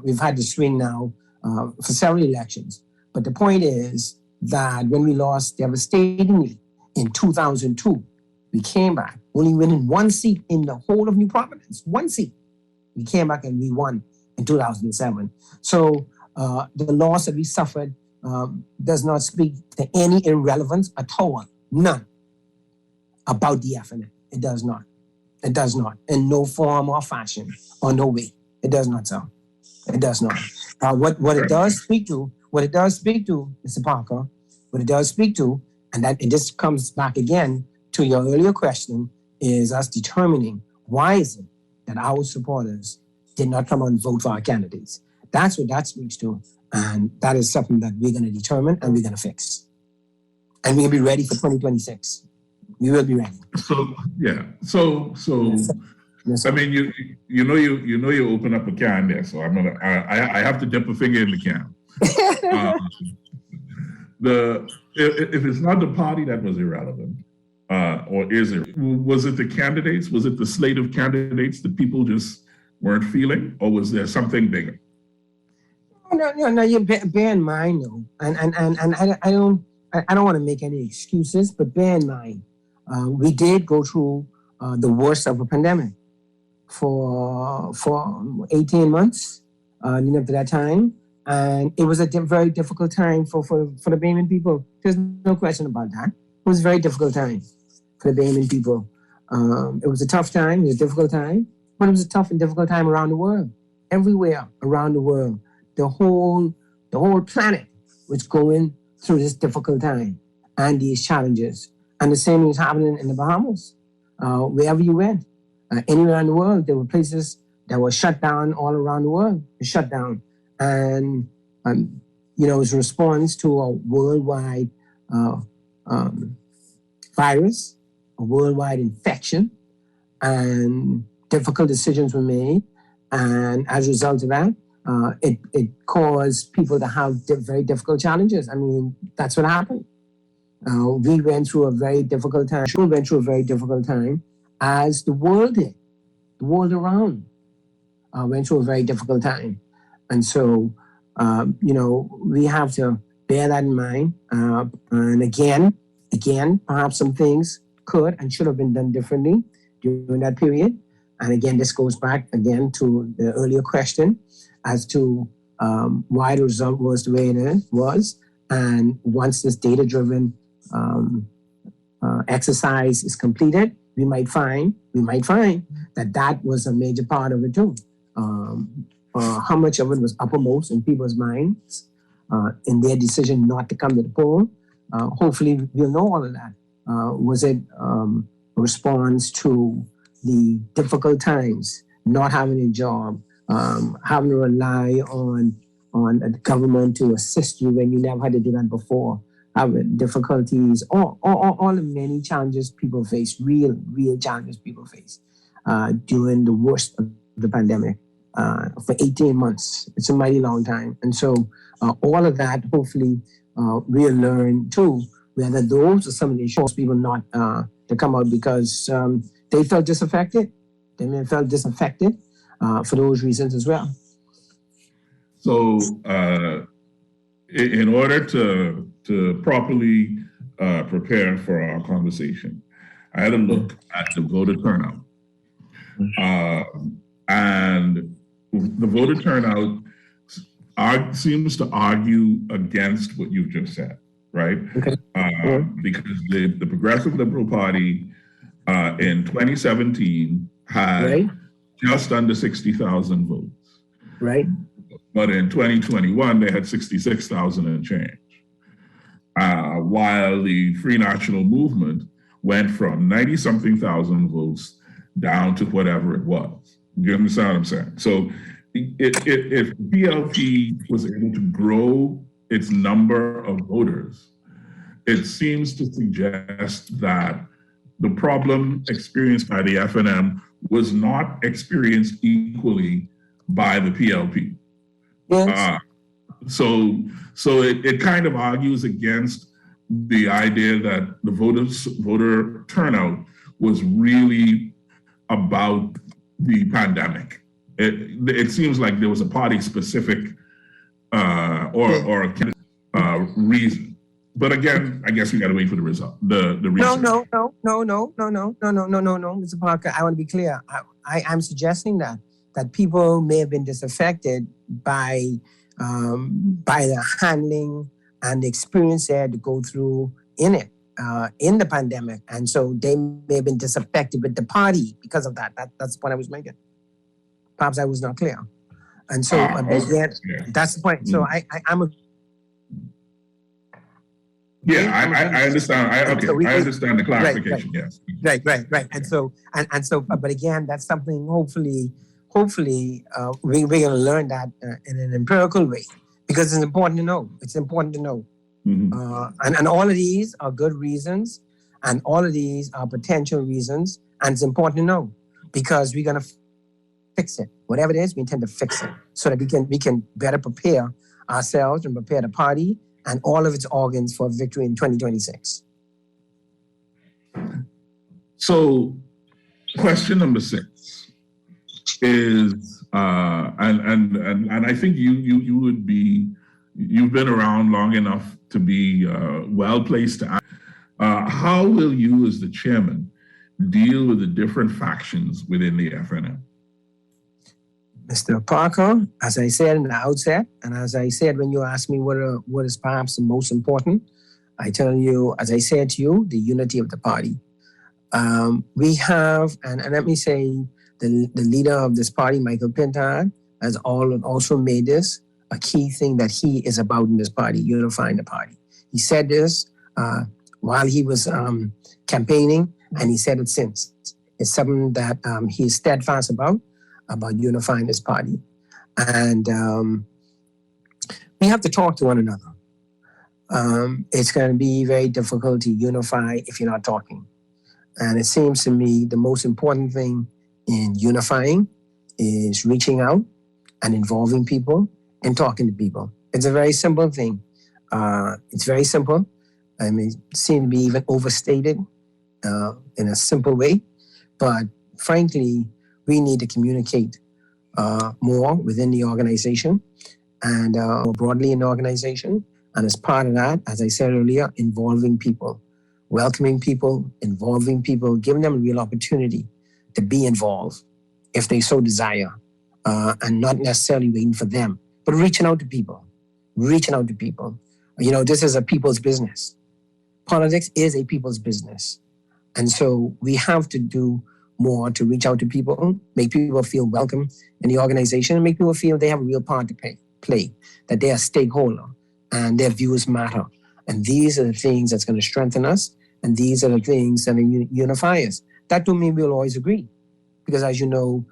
Speaker 2: we've had the swing now for several elections. But the point is that when we lost devastatingly in 2002, we came back, only winning one seat in the whole of New Providence, one seat. We came back and we won in 2007. So the loss that we suffered does not speak to any irrelevance at all, none, about the FNM. It does not. It does not, in no form or fashion or no way. It does not, sir. It does not. What it does speak to, Mr. Parker, what it does speak to, and this comes back again to your earlier question, is us determining why is it that our supporters did not come out and vote for our candidates. That's what that speaks to. And that is something that we're going to determine and we're going to fix. And we're going to be ready for 2026. We will be ready.
Speaker 1: So, yeah. So yes, I mean, you open up a can there. So I have to dip a finger in the can. If it's not the party that was irrelevant, or is it? Was it the candidates? Was it the slate of candidates that people just weren't feeling, or was there something bigger?
Speaker 2: No. You bear in mind, though, and I don't want to make any excuses, but bear in mind, we did go through the worst of a pandemic for 18 months, leading up to that time, and it was a very difficult time for the Bahamian people. There's no question about that. It was a very difficult time for the Bahamian people. It was a tough time. It was a difficult time, but it was a tough and difficult time around the world, everywhere around the world. The whole planet was going through this difficult time and these challenges. And the same was happening in the Bahamas. Wherever you went, anywhere in the world, there were places that was shut down all around the world, shut down. And, it was a response to a worldwide virus, a worldwide infection, and difficult decisions were made. And as a result of that, it caused people to have very difficult challenges. I mean, that's what happened. We went through a very difficult time. We went through a very difficult time, as the world did. The world around went through a very difficult time. And so, we have to bear that in mind. And again, perhaps some things could and should have been done differently during that period. And again, this goes back again to the earlier question as to why the result was the way it was. And once this data-driven exercise is completed, we might find that was a major part of it too. How much of it was uppermost in people's minds in their decision not to come to the poll? Hopefully, we'll know all of that. Was it a response to the difficult times, not having a job, having to rely on the government to assist you when you never had to do that before, having difficulties, all the many challenges people face, real challenges people face during the worst of the pandemic for 18 months. It's a mighty long time. And so all of that, hopefully, we'll learn too, whether those are some of the issues people not to come out because they felt disaffected. They may have felt disaffected for those reasons as well.
Speaker 1: So in order to properly prepare for our conversation, I had a look at the voter turnout. And the voter turnout seems to argue against what you've just said, right?
Speaker 2: Okay.
Speaker 1: Because the Progressive Liberal Party in 2017 had just under 60,000 votes.
Speaker 2: Right.
Speaker 1: But in 2021, they had 66,000 and change. While the Free National Movement went from 90-something thousand votes down to whatever it was. You understand what I'm saying? So if PLP was able to grow its number of voters, it seems to suggest that the problem experienced by the FNM was not experienced equally by the PLP.
Speaker 2: Yes.
Speaker 1: So it kind of argues against the idea that the voter turnout was really about the pandemic. It seems like there was a party specific or reason. But again, I guess we got to wait for the result. The research.
Speaker 2: No, Mr. Parker. I want to be clear. I'm suggesting that people may have been disaffected by the handling and the experience they had to go through in it, in the pandemic. And so they may have been disaffected with the party because of that. That's the point I was making. Perhaps I was not clear. And so, again, that's the point. So I'm a...
Speaker 1: Yeah, I understand. I understand the clarification. Yes.
Speaker 2: Right. And so, but again, that's something. Hopefully, we're going to learn that in an empirical way because it's important to know. It's important to know, and all of these are good reasons, and all of these are potential reasons, and it's important to know because we're going to fix it. Whatever it is, we intend to fix it so that we can better prepare ourselves and prepare the party and all of its organs for victory in 2026.
Speaker 1: So, question number 6 is, and I think you would be, you've been around long enough to be well placed to ask, how will you as the chairman deal with the different factions within the FNM?
Speaker 2: Mr. Parker, as I said in the outset, and as I said when you asked me what is perhaps the most important, I tell you, as I said to you, the unity of the party. We have, and let me say, the leader of this party, Michael Pintard, has also made this a key thing that he is about in this party, unifying the party. He said this while he was campaigning, and he said it since. It's something that he is steadfast about. about unifying this party. And we have to talk to one another. It's going to be very difficult to unify if you're not talking. And it seems to me the most important thing in unifying is reaching out and involving people and talking to people. It's a very simple thing. It's very simple. I mean, it seems to be even overstated in a simple way. But frankly, we need to communicate more within the organization and more broadly in the organization. And as part of that, as I said earlier, involving people, welcoming people, involving people, giving them a real opportunity to be involved if they so desire, and not necessarily waiting for them, but reaching out to people. You know, this is a people's business. Politics is a people's business. And so we have to do more to reach out to people, make people feel welcome in the organization, and make people feel they have a real part to play, that they're a stakeholder and their views matter. And these are the things that's going to strengthen us, and these are the things that unify us. That don't mean we'll always agree, because as you know,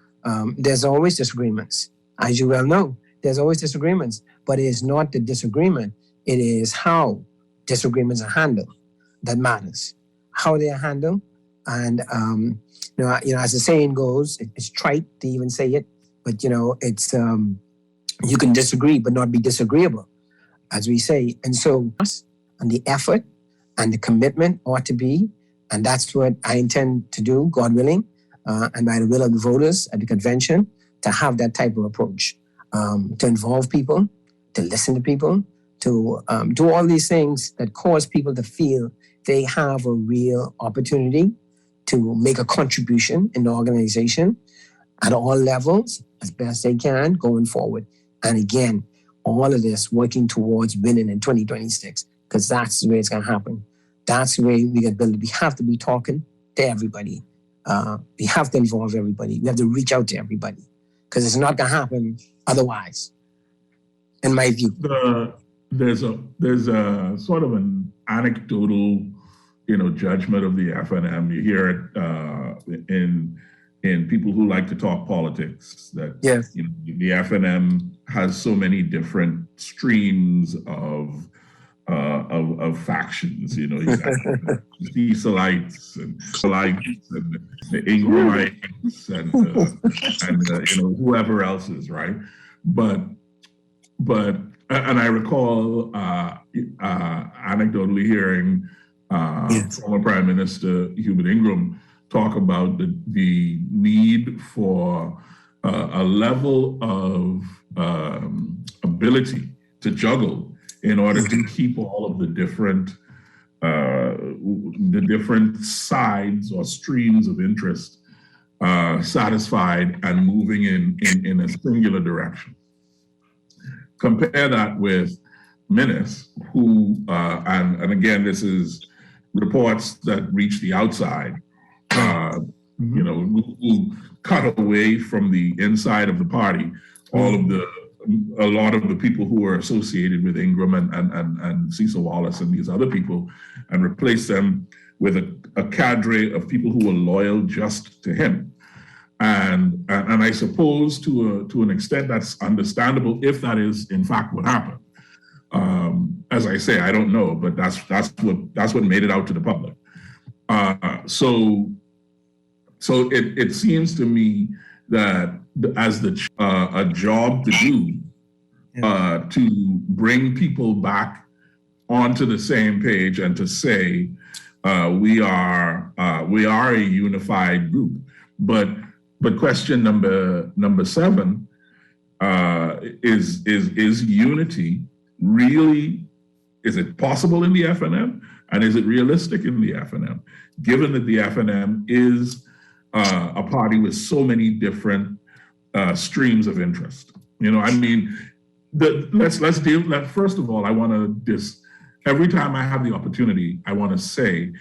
Speaker 2: there's always disagreements. As you well know, there's always disagreements, but it is not the disagreement, it is how disagreements are handled that matters. How they are handled, and you know, as the saying goes, it's trite to even say it, but you know, it's you can disagree but not be disagreeable, as we say. And so, and the effort and the commitment ought to be, and that's what I intend to do, God willing, and by the will of the voters at the convention, to have that type of approach, to involve people, to listen to people, to do all these things that cause people to feel they have a real opportunity to make a contribution in the organization at all levels as best they can going forward. And again, all of this working towards winning in 2026, because that's the way it's going to happen. That's the way we get built. We have to be talking to everybody. We have to involve everybody. We have to reach out to everybody, because it's not going to happen otherwise, in my view.
Speaker 1: There's a sort of an anecdotal, judgment of the FNM. You hear it in people who like to talk politics, that
Speaker 2: yes,
Speaker 1: the FNM has so many different streams of factions. You got the Cecilites and Lights and the Ingramites and whoever else is, right. But and I recall anecdotally hearing former Prime Minister Hubert Ingram talk about the need for a level of ability to juggle in order to keep all of the different sides or streams of interest satisfied and moving in a singular direction. Compare that with Minnis, who, and again, this is reports that reach the outside, who cut away from the inside of the party a lot of the people who were associated with Ingram and Cecil Wallace and these other people, and replaced them with a cadre of people who were loyal just to him. And I suppose to an extent that's understandable if that is in fact what happened. As I say, I don't know, but that's what made it out to the public. So it seems to me that as a job to do, to bring people back onto the same page and to say we are a unified group, but question number 7 is unity really? Is it possible in the FNM, and is it realistic in the FNM, given that the FNM is a party with so many different streams of interest? Let's deal. First of all, I want to every time I have the opportunity, I want to say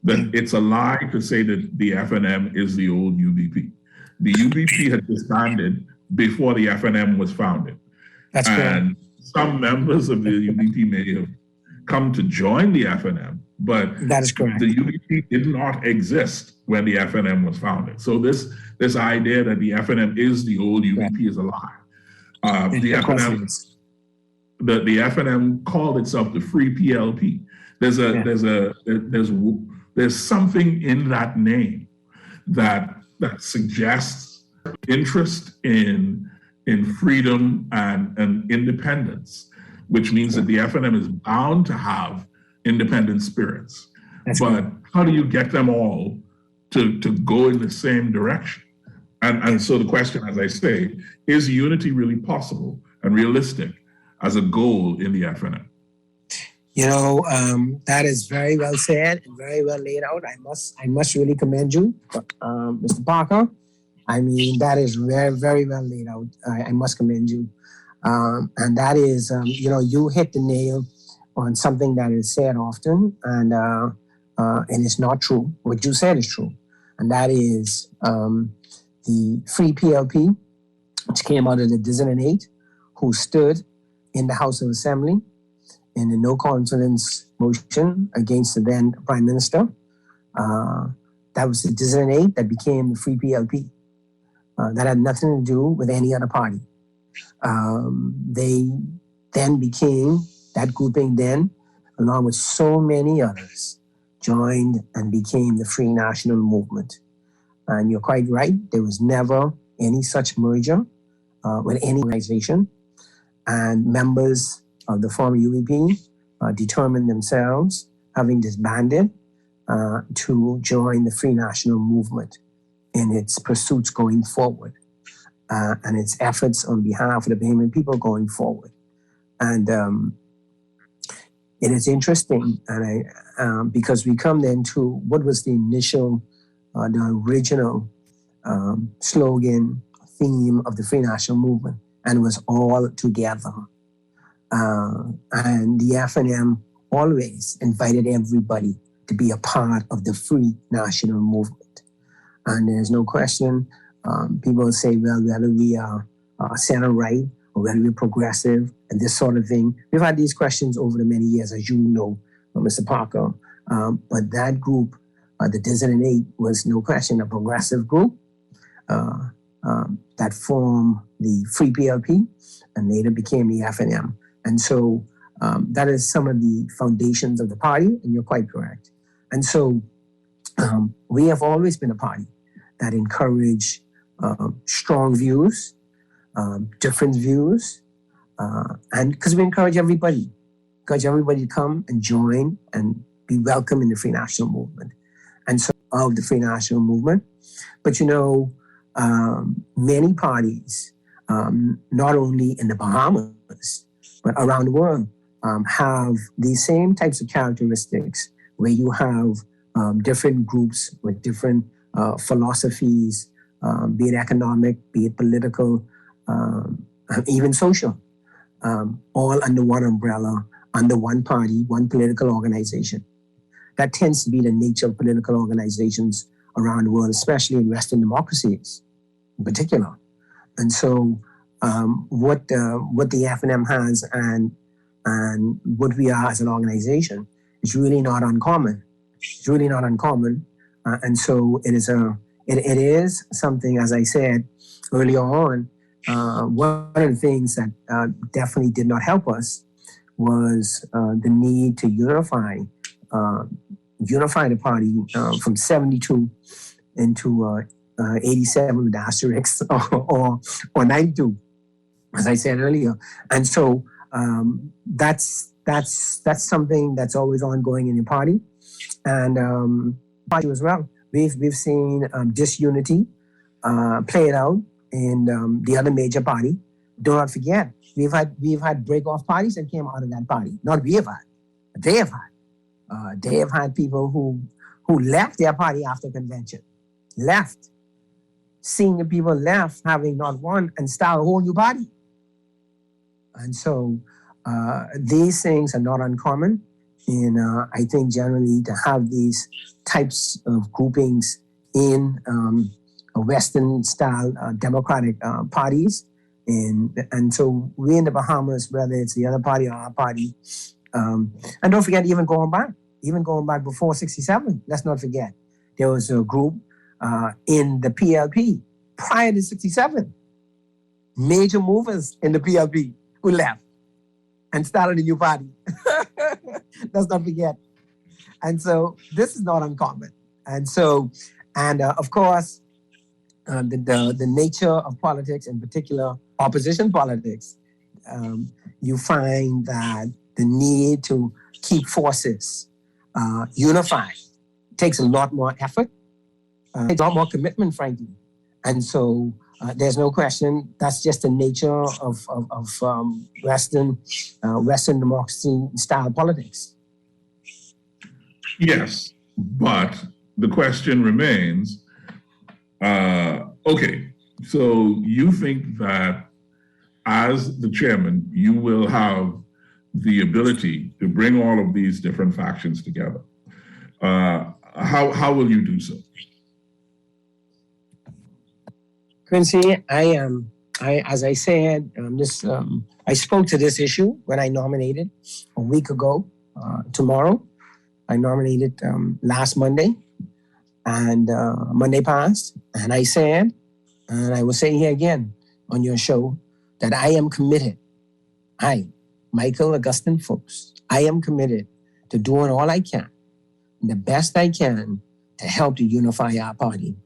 Speaker 1: that it's a lie to say that the FNM is the old UBP. The UBP had disbanded before the FNM was founded.
Speaker 2: That's correct.
Speaker 1: And some members of the UBP may have come to join the FNM, but
Speaker 2: that is correct.
Speaker 1: The UBP UEP did not exist when the FNM was founded. So this idea that the FNM is the old UEP is a lie. The FNM the FNM called itself the Free PLP. There's something in that name that suggests interest in freedom and independence, which means that the FNM is bound to have independent spirits. But how do you get them all to go in the same direction? And so the question, as I say, is unity really possible and realistic as a goal in the FNM?
Speaker 2: That is very well said and very well laid out. I must really commend you, Mr. Parker. I mean, that is very, very well laid out. I must commend you. And that is, you hit the nail on something that is said often, and it's not true. What you said is true. And that is the Free PLP, which came out of the Division 8, who stood in the House of Assembly in a no confidence motion against the then Prime Minister. That was the Division 8 that became the Free PLP. That had nothing to do with any other party. They then became, that grouping then, along with so many others, joined and became the Free National Movement. And you're quite right, there was never any such merger with any organization. And members of the former UEP determined themselves, having disbanded, to join the Free National Movement in its pursuits going forward and its efforts on behalf of the Bahamian people going forward. And it is interesting, and because we come then to what was the initial, the original slogan, theme of the Free National Movement, and it was all together. And the FNM always invited everybody to be a part of the Free National Movement. And there's no question, people say, well, whether we are center-right or whether we're progressive and this sort of thing. We've had these questions over the many years, as you know, Mr. Parker. But that group, the Division 8, was no question a progressive group that formed the Free PLP and later became the FNM. And so that is some of the foundations of the party, and you're quite correct. And so we have always been a party that encourage strong views, different views, and because we encourage everybody to come and join and be welcome in the Free National Movement. And so of the Free National Movement. But many parties, not only in the Bahamas, but around the world, have these same types of characteristics where you have different groups with different philosophies, be it economic, be it political, even social, all under one umbrella, under one party, one political organization. That tends to be the nature of political organizations around the world, especially in Western democracies in particular. And so what the FNM has and what we are as an organization is really not uncommon. It's really not uncommon. And so it is something, as I said earlier on, one of the things that definitely did not help us was the need to unify the party from 72 into 87 with asterisks or 92, as I said earlier. And so that's something that's always ongoing in the party. And party as well. We've seen disunity played out in the other major party. Do not forget, we've had break-off parties that came out of that party. Not we have had, but they have had. They have had people who left their party after convention, left, senior people left, having not won, and start a whole new party. And so these things are not uncommon. And I think generally to have these types of groupings in Western-style democratic parties. And so we in the Bahamas, whether it's the other party or our party, and don't forget even going back even going back before 67, let's not forget, there was a group in the PLP prior to 67, major movers in the PLP who left and started a new party. Let's not forget. And so this is not uncommon. And so, of course, the nature of politics, in particular opposition politics, you find that the need to keep forces unified takes a lot more effort, takes a lot more commitment, frankly. And so there's no question that's just the nature of Western democracy style politics.
Speaker 1: Yes, but the question remains, okay, so you think that as the chairman, you will have the ability to bring all of these different factions together. How will you do so?
Speaker 2: Quincy, as I said, I spoke to this issue when I nominated a week ago. Tomorrow, I nominated last Monday, and Monday passed, and I said, and I will say here again on your show, that I am committed. I, Michael Augustine Fuchs, I am committed to doing all I can, the best I can, to help to unify our party.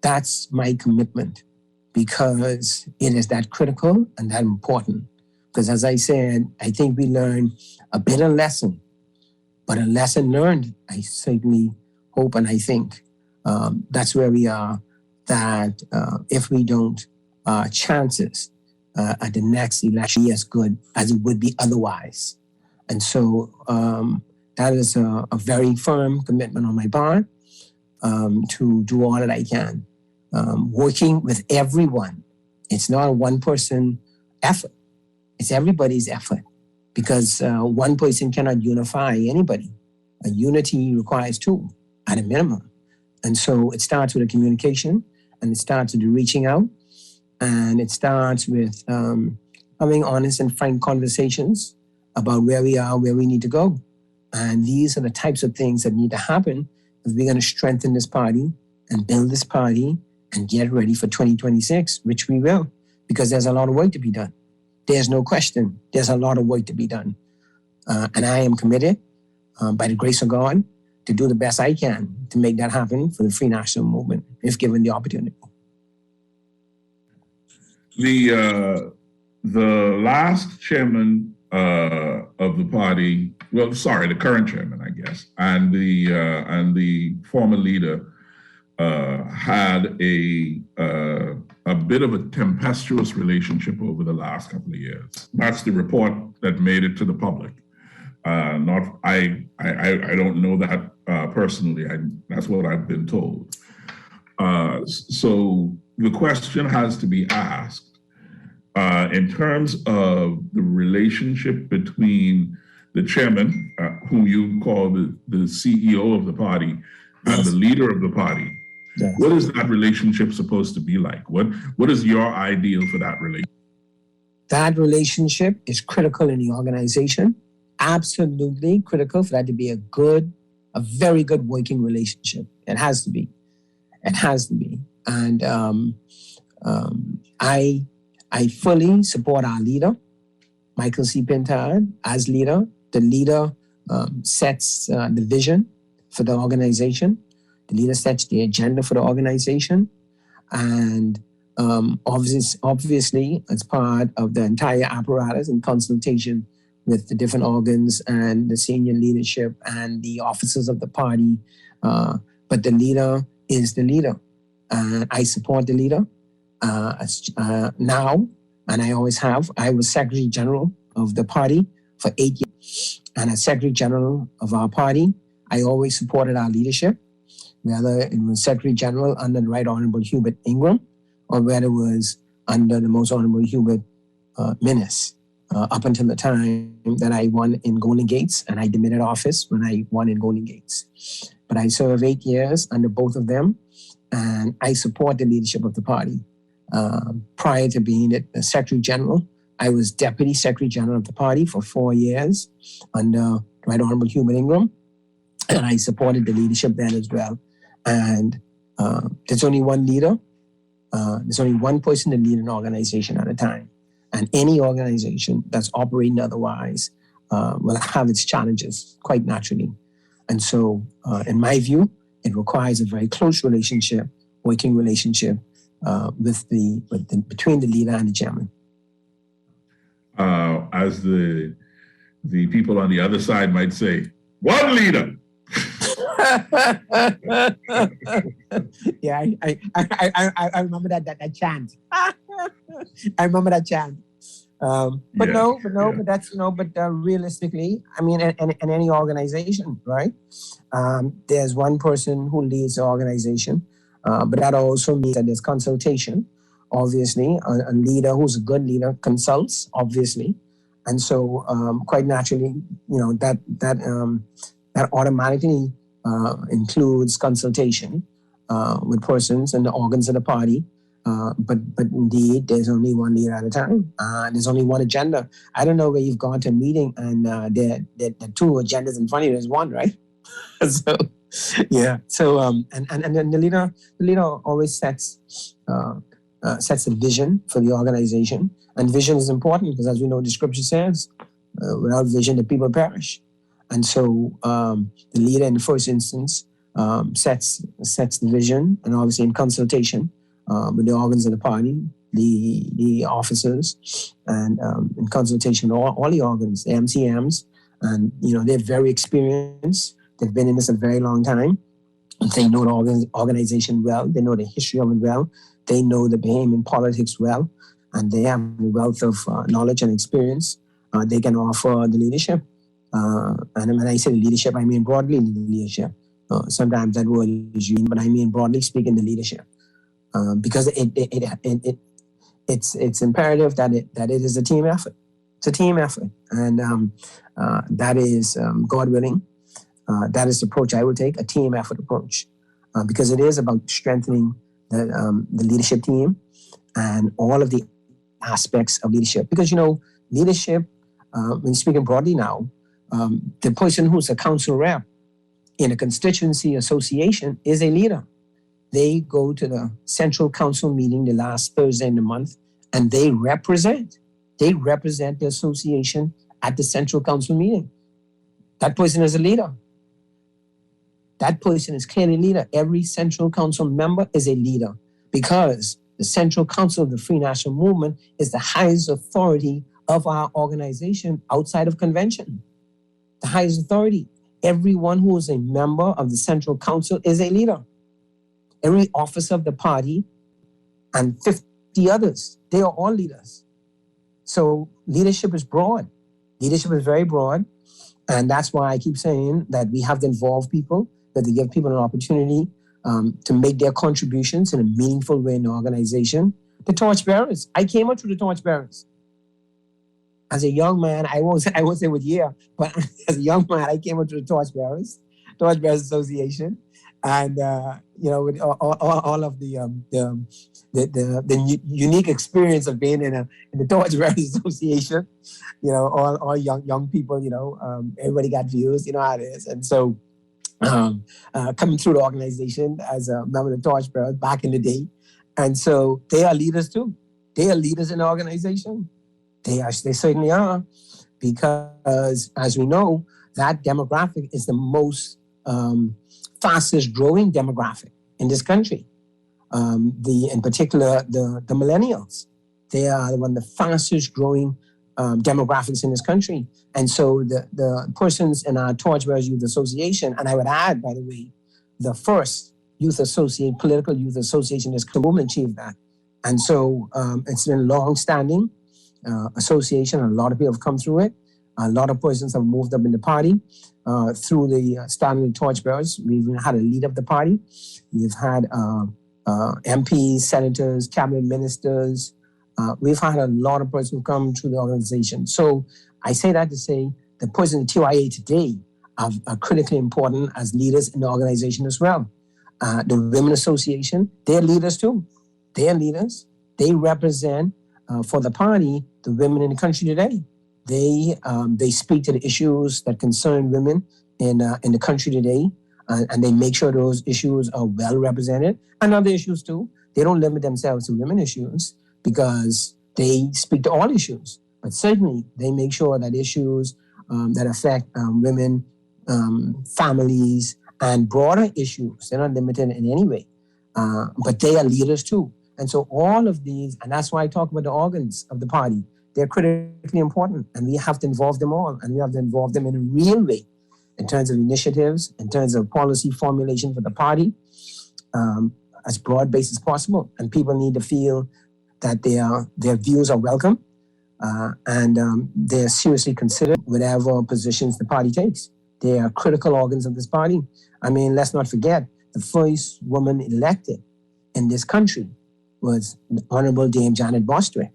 Speaker 2: That's my commitment, because it is that critical and that important. Because as I said, I think we learned a bitter lesson, but a lesson learned, I certainly hope and I think that's where we are, that if we don't, chances at the next election be as good as it would be otherwise. And so that is a very firm commitment on my part to do all that I can. Working with everyone. It's not a one-person effort. It's everybody's effort, because one person cannot unify anybody. A unity requires two at a minimum. And so it starts with a communication, and it starts with the reaching out, and it starts with having honest and frank conversations about where we are, where we need to go. And these are the types of things that need to happen if we're going to strengthen this party and build this party and get ready for 2026, which we will, because there's a lot of work to be done. There's no question. There's a lot of work to be done. And I am committed, by the grace of God, to do the best I can to make that happen for the Free National Movement, if given the opportunity.
Speaker 1: The last chairman of the party, well, sorry, the current chairman, I guess, and the former leader had a bit of a tempestuous relationship over the last couple of years. That's the report that made it to the public. I don't know that personally. That's what I've been told. So the question has to be asked in terms of the relationship between the chairman, whom you call the CEO of the party, and the leader of the party.
Speaker 2: Yes.
Speaker 1: What is that relationship supposed to be like? What is your ideal for that relationship?
Speaker 2: That relationship is critical in the organization. Absolutely critical for that to be a very good working relationship. It has to be. It has to be. And I fully support our leader, Michael C. Pintard, as leader. The leader sets the vision for the organization. The leader sets the agenda for the organization. And obviously, as part of the entire apparatus in consultation with the different organs and the senior leadership and the officers of the party. But the leader is the leader. I support the leader now, and I always have. I was Secretary General of the party for 8 years. And as Secretary General of our party, I always supported our leadership, whether it was Secretary General under the Right Honorable Hubert Ingram, or whether it was under the Most Honorable Hubert Minnis, up until the time that I won in Golden Gates, and I demitted office when I won in Golden Gates. But I served 8 years under both of them, and I support the leadership of the party. Prior to being the Secretary General, I was Deputy Secretary General of the party for 4 years under the Right Honorable Hubert Ingram, and I supported the leadership then as well. And there's only one leader. There's only one person to lead an organization at a time. And any organization that's operating otherwise will have its challenges quite naturally. And so, in my view, it requires a very close relationship, working relationship between the leader and the chairman.
Speaker 1: As the people on the other side might say, one leader.
Speaker 2: Yeah, I remember that chant. I remember that chant. But that's realistically, I mean, in any organization, right? There's one person who leads the organization, but that also means that there's consultation. Obviously, a leader who's a good leader consults, obviously, and so quite naturally, that automatically includes consultation with persons and the organs of the party. But indeed, there's only one leader at a time. There's only one agenda. I don't know where you've gone to a meeting and there are two agendas in front of you. There's one, right? So, yeah. So and then the leader always sets a vision for the organization, and vision is important because, as we know, the scripture says, without vision, the people perish. And so the leader, in the first instance, sets the vision, and obviously in consultation with the organs of the party, the officers, and in consultation with all the organs, the MCMs, and they're very experienced. They've been in this a very long time. They know the organization well. They know the history of it well. They know the Bahamian politics well, and they have a wealth of knowledge and experience. They can offer the leadership. And when I say leadership, I mean broadly the leadership. Sometimes that word is used, but I mean broadly speaking the leadership, because it's imperative that it is a team effort. It's a team effort, and that is God willing. That is the approach I would take, a team effort approach, because it is about strengthening the leadership team and all of the aspects of leadership. Because leadership, when speaking broadly now. The person who's a council rep in a constituency association is a leader. They go to the central council meeting the last Thursday in the month, and they represent the association at the central council meeting. That person is a leader. That person is clearly a leader. Every central council member is a leader because the central council of the Free National Movement is the highest authority of our organization outside of convention. The highest authority. Everyone who is a member of the Central Council is a leader. Every officer of the party and 50 others, they are all leaders. So leadership is broad. Leadership is very broad. And that's why I keep saying that we have to involve people, that they give people an opportunity to make their contributions in a meaningful way in the organization. The torchbearers. I came up through the torchbearers. As a young man, I won't say what year, but as a young man, I came up to the Torchbearers Association, and with all of the unique experience of being in the Torchbearers Association, all young people, everybody got views, you know how it is, and so coming through the organization as a member of the Torchbearers back in the day, and so they are leaders too. They are leaders in the organization. They certainly are, because as we know, that demographic is the most fastest growing demographic in this country. In particular, the millennials, they are one of the fastest growing demographics in this country. And so the persons in our Torchbearers Youth Association, and I would add, by the way, the first political youth association is movement achieved that. And so it's been long-standing association. A lot of people have come through it. A lot of persons have moved up in the party through the starting with Torchbearers. We've had a lead of the party. We've had MPs, senators, cabinet ministers. We've had a lot of persons who come through the organization. So I say that to say the persons in TYA today are critically important as leaders in the organization as well. The Women Association, they're leaders too. They're leaders. They represent for the party, the women in the country today. They speak to the issues that concern women in the country today, and they make sure those issues are well represented, and other issues too. They don't limit themselves to women issues because they speak to all issues, but certainly they make sure that issues that affect women, families, and broader issues, they're not limited in any way, but they are leaders too. And so all of these, and that's why I talk about the organs of the party, they're critically important, and we have to involve them all, and we have to involve them in a real way in terms of initiatives, in terms of policy formulation for the party, as broad-based as possible. And people need to feel that their views are welcome, and they're seriously considered whatever positions the party takes. They are critical organs of this party. I mean, let's not forget, the first woman elected in this country was the Honorable Dame Janet Bostwick,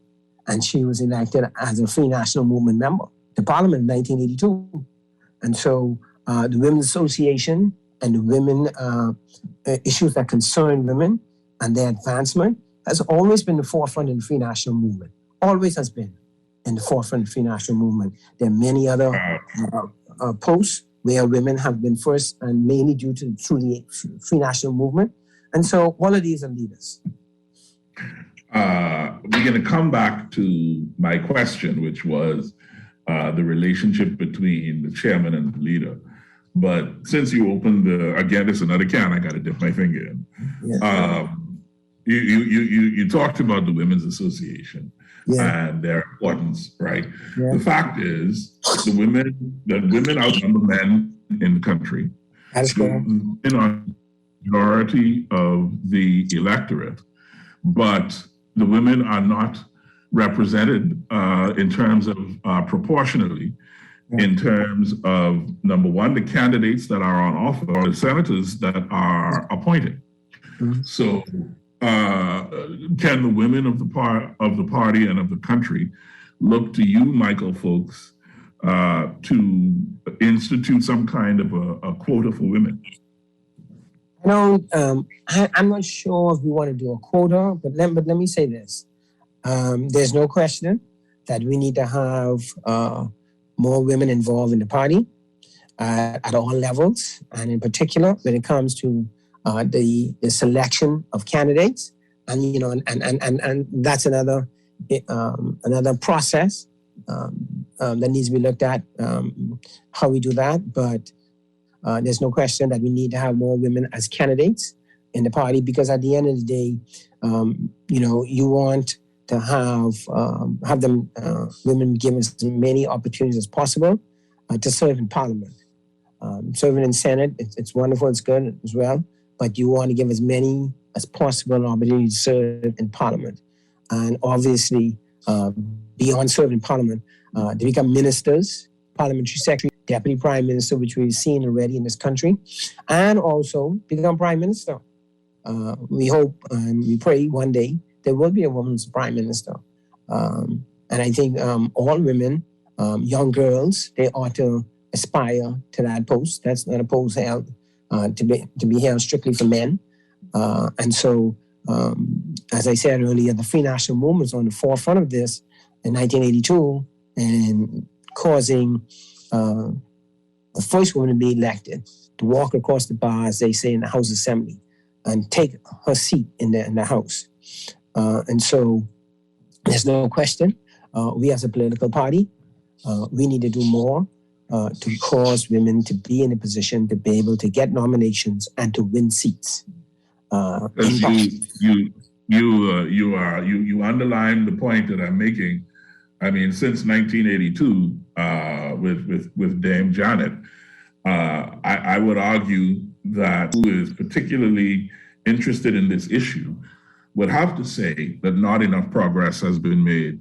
Speaker 2: and she was elected as a Free National Movement member to Parliament in 1982. And so the Women's Association and the women issues that concern women and their advancement has always been the forefront in the Free National Movement, always has been in the forefront of the Free National Movement. There are many other posts where women have been first, and mainly through the Free National Movement. And so all of these are leaders.
Speaker 1: We're going to come back to my question, which was the relationship between the chairman and the leader. But since you opened again, it's another can I got to dip my finger in. Yeah. You talked about the Women's Association and their importance, right? Yeah. The fact is, women outnumber men in the country.
Speaker 2: That's correct.
Speaker 1: Women are the majority of the electorate, but the women are not represented in terms of proportionally, in terms of, number one, the candidates that are on offer, or the senators that are appointed. Mm-hmm. So can the women of the party and of the country look to you, Michael Folks, to institute some kind of a quota for women?
Speaker 2: I'm not sure if we want to do a quota, but let me say this. There's no question that we need to have more women involved in the party at all levels, and in particular when it comes to the selection of candidates, and that's another process that needs to be looked at, how we do that. But there's no question that we need to have more women as candidates in the party, because at the end of the day, you want to have them women given as many opportunities as possible to serve in Parliament. Serving in Senate, it's wonderful, it's good as well, but you want to give as many as possible opportunities to serve in Parliament. And obviously, beyond serving in Parliament, to become ministers, parliamentary secretary, deputy prime minister, which we've seen already in this country, and also become prime minister. We hope and we pray one day there will be a woman's prime minister. And I think all women, young girls, they ought to aspire to that post. That's not a post held to be held strictly for men. And so, as I said earlier, the Free National Movement was on the forefront of this in 1982 and causing the first woman to be elected to walk across the bar, as they say, in the House Assembly and take her seat in the House. And so there's no question, we as a political party, we need to do more to cause women to be in a position to be able to get nominations and to win seats.
Speaker 1: You underline the point that I'm making. I mean, since 1982, with Dame Janet, I would argue that who is particularly interested in this issue would have to say that not enough progress has been made.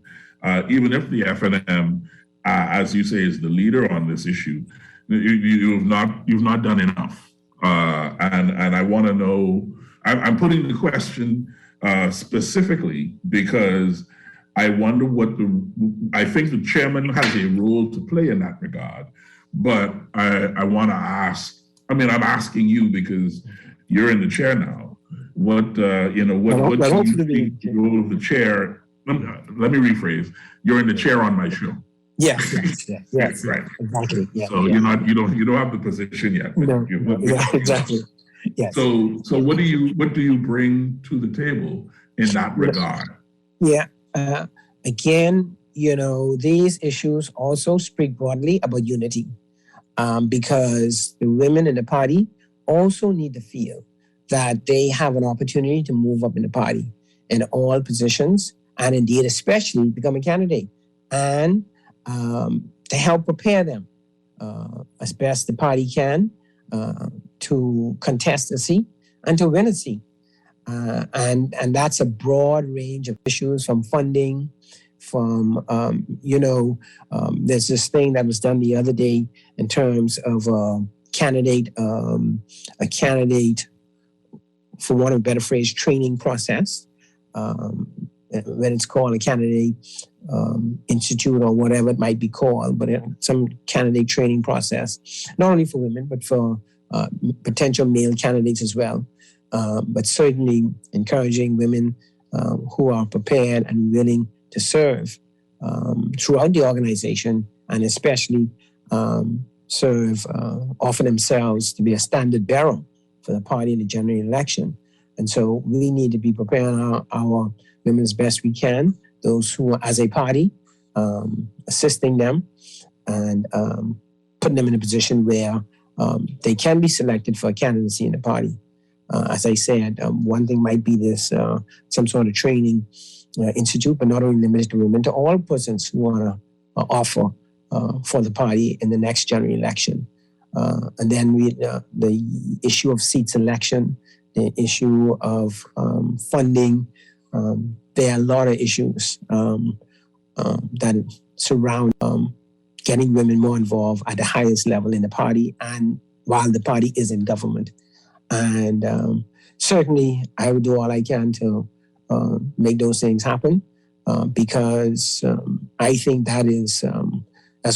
Speaker 1: Even if the FNM, as you say, is the leader on this issue, you've not done enough. And I want to know. I'm putting the question specifically because I wonder I think the chairman has a role to play in that regard, but I want to ask, I'm asking you because you're in the chair now. What do you think the role of the chair? Let me rephrase. You're in the chair on my show.
Speaker 2: Yes, yes, yes, yes,
Speaker 1: Right.
Speaker 2: exactly. Yeah,
Speaker 1: So
Speaker 2: yeah.
Speaker 1: you don't have the position yet. But
Speaker 2: No, no, yeah, exactly. Yes.
Speaker 1: So what do you bring to the table in that regard?
Speaker 2: Yeah. Again, these issues also speak broadly about unity, because the women in the party also need to feel that they have an opportunity to move up in the party in all positions, and indeed, especially become a candidate, and to help prepare them as best the party can to contest a seat and to win a seat. And that's a broad range of issues, from funding, from there's this thing that was done the other day in terms of a candidate, for want of a better phrase, training process. When it's called a candidate institute or whatever it might be called, but some candidate training process, not only for women but for potential male candidates as well. But certainly encouraging women who are prepared and willing to serve throughout the organization, and especially offer themselves to be a standard bearer for the party in the general election. And so we need to be preparing our women as best we can, those who are as a party, assisting them and putting them in a position where they can be selected for a candidacy in the party. As I said, one thing might be this some sort of training institute, but not only limited to women, to all persons who want to offer for the party in the next general election. And then the issue of seat selection, the issue of funding. There are a lot of issues that surround getting women more involved at the highest level in the party, and while the party is in government. And certainly I would do all I can to make those things happen, because I think that's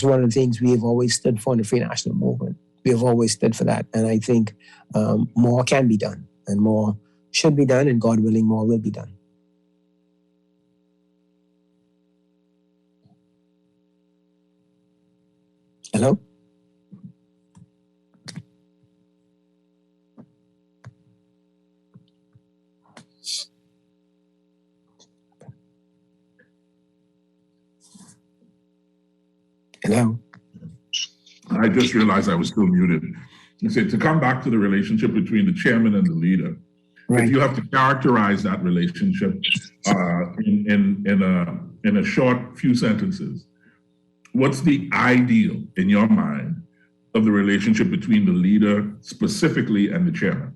Speaker 2: one of the things we have always stood for in the Free National Movement. We have always stood for that. And I think more can be done, and more should be done, and God willing, more will be done. Hello? Hello?
Speaker 1: I just realized I was still muted. You said to come back to the relationship between the chairman and the leader. Right. If you have to characterize that relationship in a short few sentences, what's the ideal in your mind of the relationship between the leader specifically and the chairman?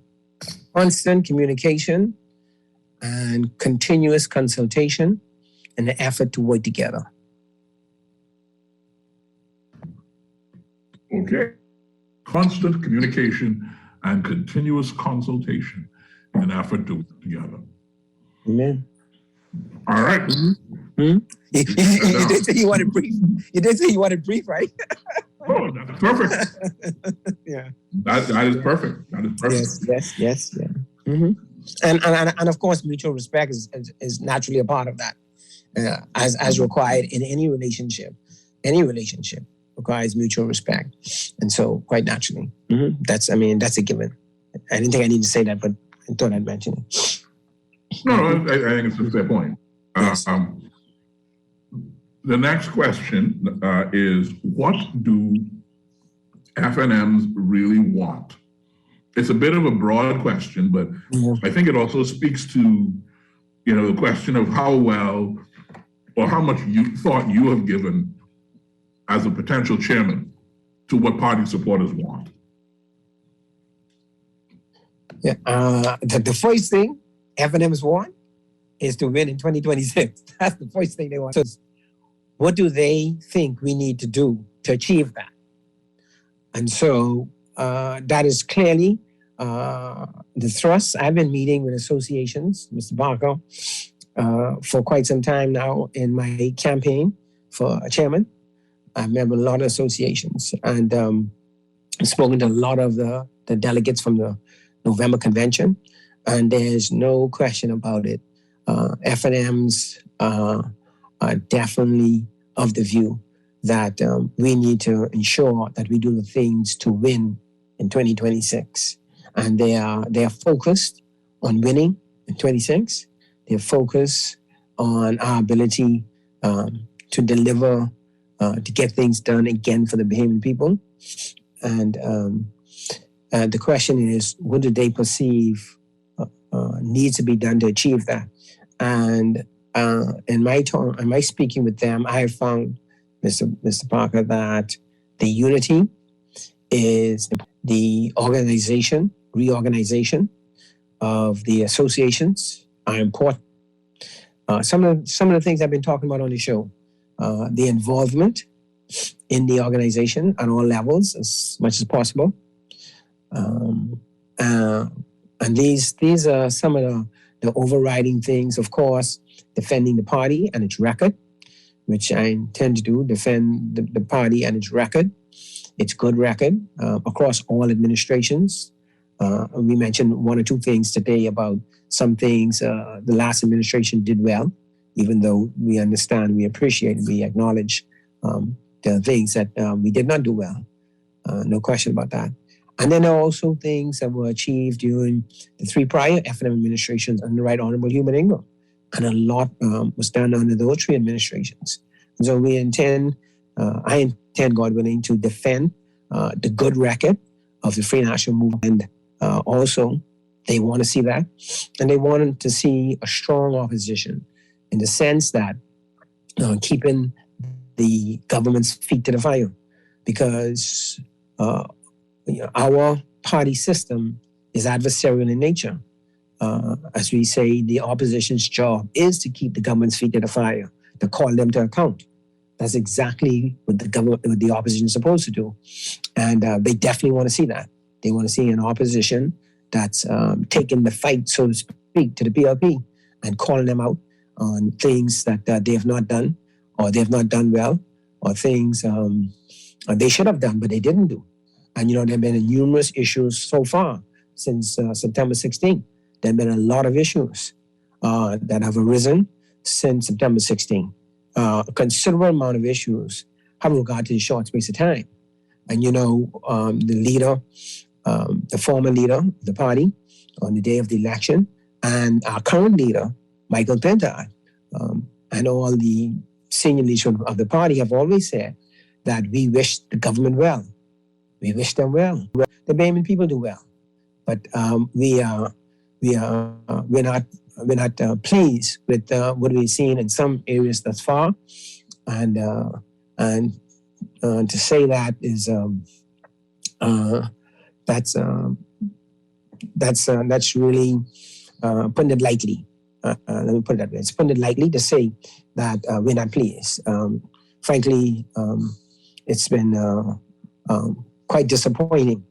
Speaker 2: Constant communication and continuous consultation and the effort to work together.
Speaker 1: Okay. Constant communication and continuous consultation and effort to work together.
Speaker 2: Amen.
Speaker 1: All right.
Speaker 2: Mm-hmm. You did say you wanted brief. You did say you wanted brief, right?
Speaker 1: Oh, that's perfect.
Speaker 2: Yeah.
Speaker 1: That is perfect. That is perfect.
Speaker 2: Yes. Yeah. Mm-hmm. And of course, mutual respect is naturally a part of that, as required in any relationship. Any relationship requires mutual respect, and so quite naturally, that's a given. I didn't think I needed to say that, but I thought I'd mention it.
Speaker 1: No, I think it's a fair point.
Speaker 2: Yes.
Speaker 1: The next question is, what do FNMs really want? It's a bit of a broad question, but I think it also speaks to, the question of how well or how much thought you have given as a potential chairman to what party supporters want.
Speaker 2: Yeah. The first thing FNMs want is to win in 2026. That's the first thing they want. So what do they think we need to do to achieve that? And so that is clearly the thrust. I've been meeting with associations, Mr. Barker, for quite some time now in my campaign for a chairman. I've met with a lot of associations and spoken to a lot of the delegates from the November convention. And there's no question about it. FNMs are definitely of the view that we need to ensure that we do the things to win in 2026. And they are focused on winning in 26. They're focused on our ability to deliver, to get things done again for the Bahamian people. And the question is, what do they perceive needs to be done to achieve that? And in my speaking with them, I have found, Mr. Parker, that the unity is the reorganization of the associations are important. Some of the things I've been talking about on the show, the involvement in the organization at all levels as much as possible. And these are some of the overriding things. Of course, defending the party and its record, which I intend to do, defend the party and its record, its good record across all administrations. We mentioned one or two things today about some things the last administration did well, even though we understand, we appreciate, we acknowledge the things that we did not do well. No question about that. And then there are also things that were achieved during the three prior F&M administrations under Right Honorable Hubert Ingram. And a lot was done under those three administrations. And so I intend, God willing, to defend the good record of the Free National Movement. And also, they want to see that. And they want to see a strong opposition in the sense that keeping the government's feet to the fire. Because our party system is adversarial in nature. As we say, the opposition's job is to keep the government's feet to the fire, to call them to account. That's exactly what the opposition is supposed to do. And they definitely want to see that. They want to see an opposition that's taking the fight, so to speak, to the PLP and calling them out on things that they have not done, or they have not done well, or things they should have done, but they didn't do. And, there have been numerous issues so far since September 16th. There have been a lot of issues that have arisen since September 16th. A considerable amount of issues have regard to the short space of time. And, the leader, the former leader of the party on the day of the election, and our current leader, Michael Pentard, and all the senior leaders of the party have always said that we wish the government well. We wish them well. The Bahamian people do well, but we're not pleased with what we've seen in some areas thus far, and to say that is that's really putting it lightly. Let me put it that way. It's putting it lightly to say that we're not pleased. Frankly, it's been quite disappointing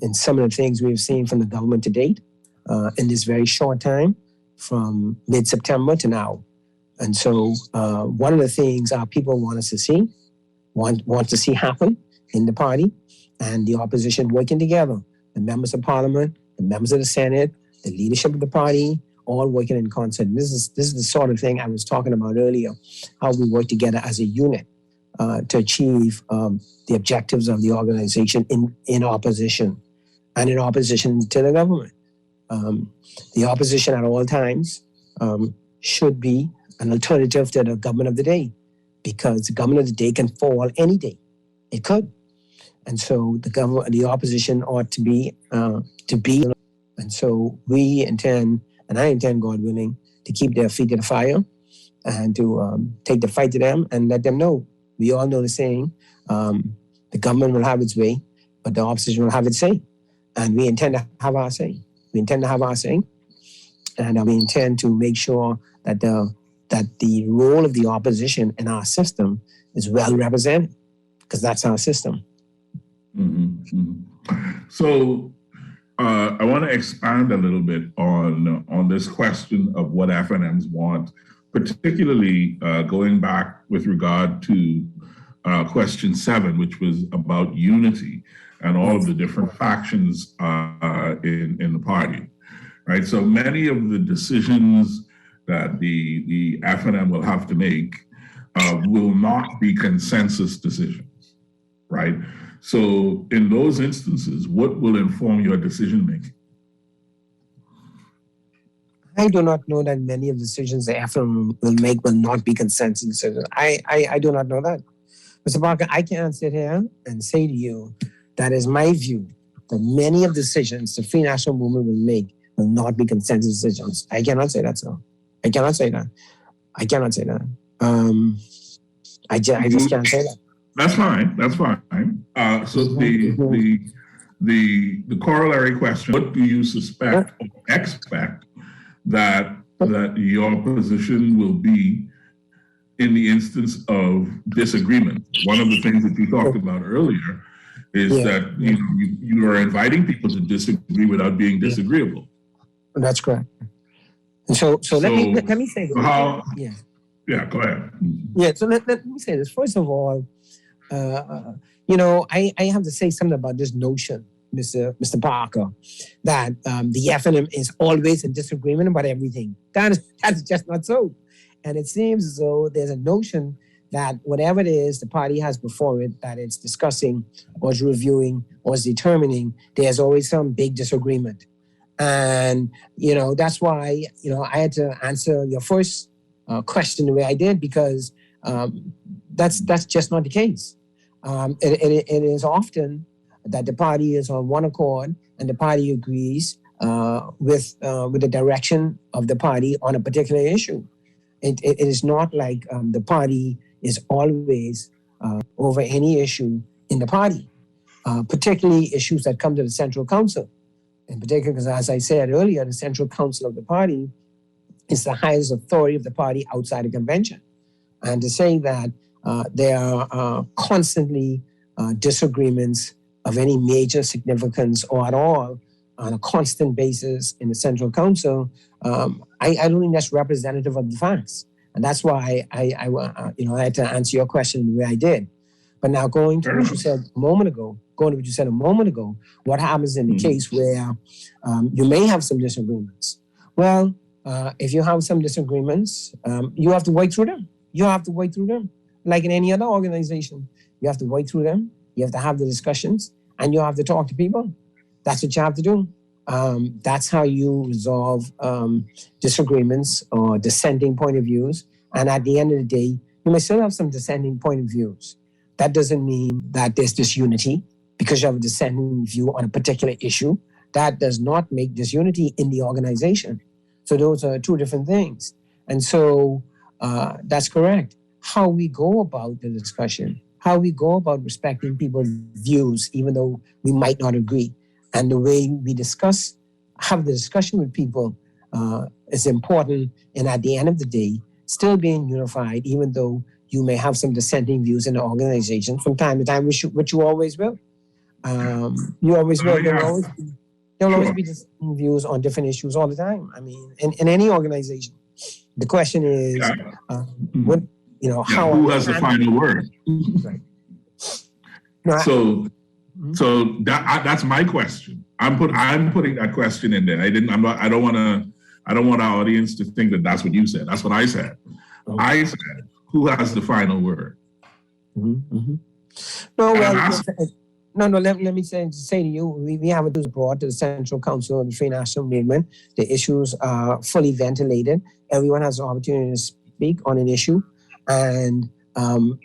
Speaker 2: in some of the things we've seen from the government to date in this very short time, from mid-September to now. And so one of the things our people want us to see, want to see happen in the party, and the opposition working together, the members of parliament, the members of the Senate, the leadership of the party, all working in concert. This is the sort of thing I was talking about earlier, how we work together as a unit to achieve the objectives of the organization in opposition, and in opposition to the government. The opposition at all times should be an alternative to the government of the day, because the government of the day can fall any day. It could. And so the opposition ought to be. And so we intend, and I intend, God willing, to keep their feet to the fire and to take the fight to them and let them know. We all know the saying, the government will have its way, but the opposition will have its say. And we intend to have our say. We intend to have our say. And we intend to make sure that the role of the opposition in our system is well represented, because that's our system.
Speaker 1: Mm-hmm. Mm-hmm. So I want to expand a little bit on this question of what FNMs want, particularly going back with regard to question 7, which was about unity and all of the different factions in the party, right? So many of the decisions that the FNM will have to make will not be consensus decisions, right? So in those instances, what will inform your decision making?
Speaker 2: I do not know that many of the decisions the FM will make will not be consensus decisions. I do not know that. Mr. Parker, I can't sit here and say to you that is my view that many of the decisions the Free National Movement will make will not be consensus decisions. I cannot say that, sir. I cannot say that. I cannot say that. I just can't say that.
Speaker 1: That's fine. That's fine. So the corollary question: what do you suspect or expect that your position will be in the instance of disagreement? One of the things that you talked about earlier is that you are inviting people to disagree without being disagreeable.
Speaker 2: That's correct. And so let me say this.
Speaker 1: Go ahead.
Speaker 2: Yeah, so let me say this. First of all, I have to say something about this notion, Mr. Parker, that the FNM is always in disagreement about everything. That's just not so. And it seems as though there's a notion that whatever it is the party has before it, that it's discussing or is reviewing or is determining, there's always some big disagreement. And, that's why, I had to answer your first question the way I did, because that's just not the case. It is often that the party is on one accord and the party agrees with the direction of the party on a particular issue. It is not like the party is always over any issue in the party, particularly issues that come to the Central Council. In particular, because as I said earlier, the Central Council of the party is the highest authority of the party outside the convention. And to say that there are constantly disagreements of any major significance or at all on a constant basis in the Central Council, I don't think that's representative of the facts. And that's why I had to answer your question the way I did. But now going to what you said a moment ago, what happens in the case where you may have some disagreements? Well, if you have some disagreements, you have to work through them. Like in any other organization, you have to work through them. You have to have the discussions, and you have to talk to people. That's what you have to do. That's how you resolve disagreements or dissenting point of views. And at the end of the day, you may still have some dissenting point of views. That doesn't mean that there's disunity because you have a dissenting view on a particular issue. That does not make disunity in the organization. So those are two different things. And so that's correct. How we go about the discussion, how we go about respecting people's views, even though we might not agree, and the way we have the discussion with people is important. And at the end of the day, still being unified, even though you may have some dissenting views in the organization from time to time, which you always will. You always will. There will always be dissenting views on different issues all the time. I mean, in any organization, the question is, how
Speaker 1: who has the final word?
Speaker 2: Right.
Speaker 1: So that's my question. I'm putting that question in there. I don't want our audience to think that that's what you said. That's what I said. Okay. I said, who has the final word?
Speaker 2: Mm-hmm. Let me say to you, we have it brought to the Central Council of the Free National Movement. The issues are fully ventilated. Everyone has an opportunity to speak on an issue. And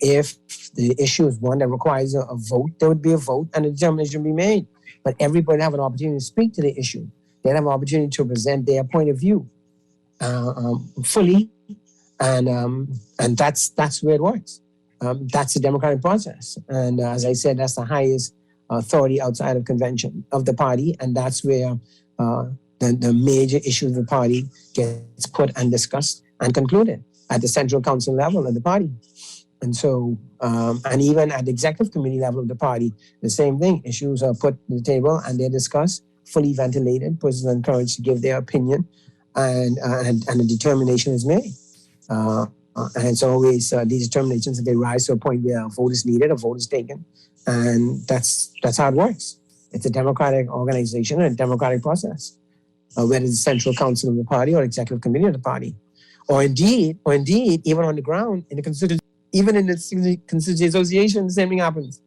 Speaker 2: if the issue is one that requires a vote, there would be a vote and a determination be made. But everybody have an opportunity to speak to the issue. They have an opportunity to present their point of view fully. And that's where it works. That's the democratic process. And as I said, that's the highest authority outside of convention of the party. And that's where the major issues of the party gets put and discussed and concluded at the Central Council level of the party. And so, and even at the executive committee level of the party, the same thing. Issues are put on the table and they're discussed, fully ventilated, persons are encouraged to give their opinion, and a determination is made. And it's always these determinations, they rise to a point where a vote is needed, a vote is taken. And that's how it works. It's a democratic organization and a democratic process, whether it's the Central Council of the party or executive committee of the party. Or indeed, even on the ground in the constituency Even in the constituency association, the same thing happens.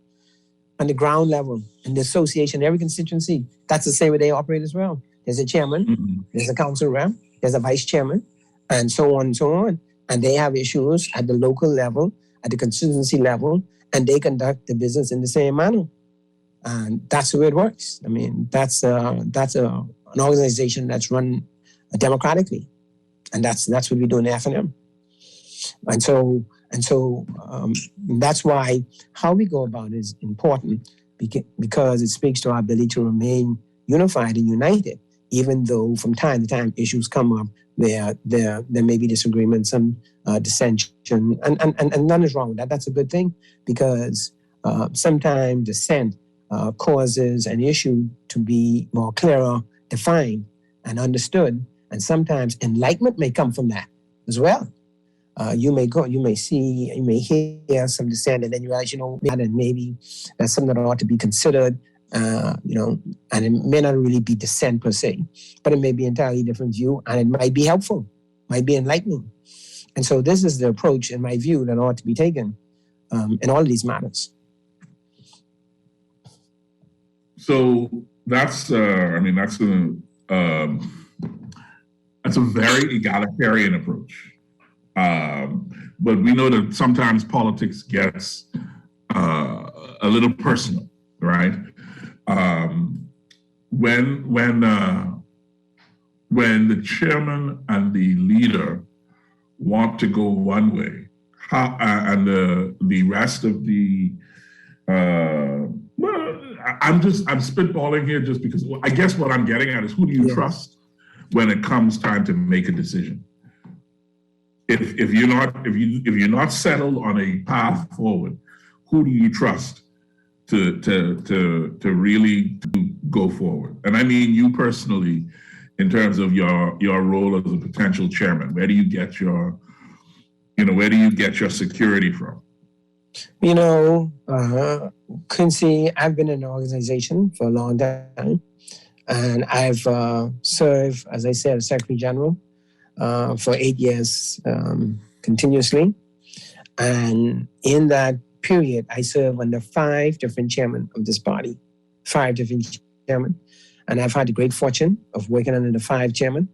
Speaker 2: On the ground level, in the association, every constituency, that's the same way they operate as well. There's a chairman, there's a council rep, there's a vice chairman, and so on and so on. And they have issues at the local level, at the constituency level, and they conduct the business in the same manner. And that's the way it works. I mean, that's an organization that's run democratically, and that's what we do in F&M. And so that's why how we go about it is important, because it speaks to our ability to remain unified and united, even though from time to time issues come up where there may be disagreements and dissension, and none is wrong with that. That's a good thing, because sometimes dissent causes an issue to be more clearer, defined, and understood, and sometimes enlightenment may come from that as well. You may hear some dissent, and then you realize, and maybe that's something that ought to be considered, and it may not really be dissent per se, but it may be an entirely different view, and it might be helpful, might be enlightening. And so this is the approach, in my view, that ought to be taken in all of these matters.
Speaker 1: So that's a very egalitarian approach. But we know that sometimes politics gets a little personal, right? When the chairman and the leader want to go one way, and the rest of the I'm spitballing here just because I guess what I'm getting at is, who do you trust when it comes time to make a decision? If you're not settled on a path forward, who do you trust to really go forward? And I mean you personally, in terms of your role as a potential chairman. Where do you get your security from?
Speaker 2: Quincy, I've been in an organization for a long time, and I've served, as I said, as Secretary General for 8 years continuously. And in that period, I served under 5 different chairmen of this body, 5 different chairmen. And I've had the great fortune of working under the 5 chairmen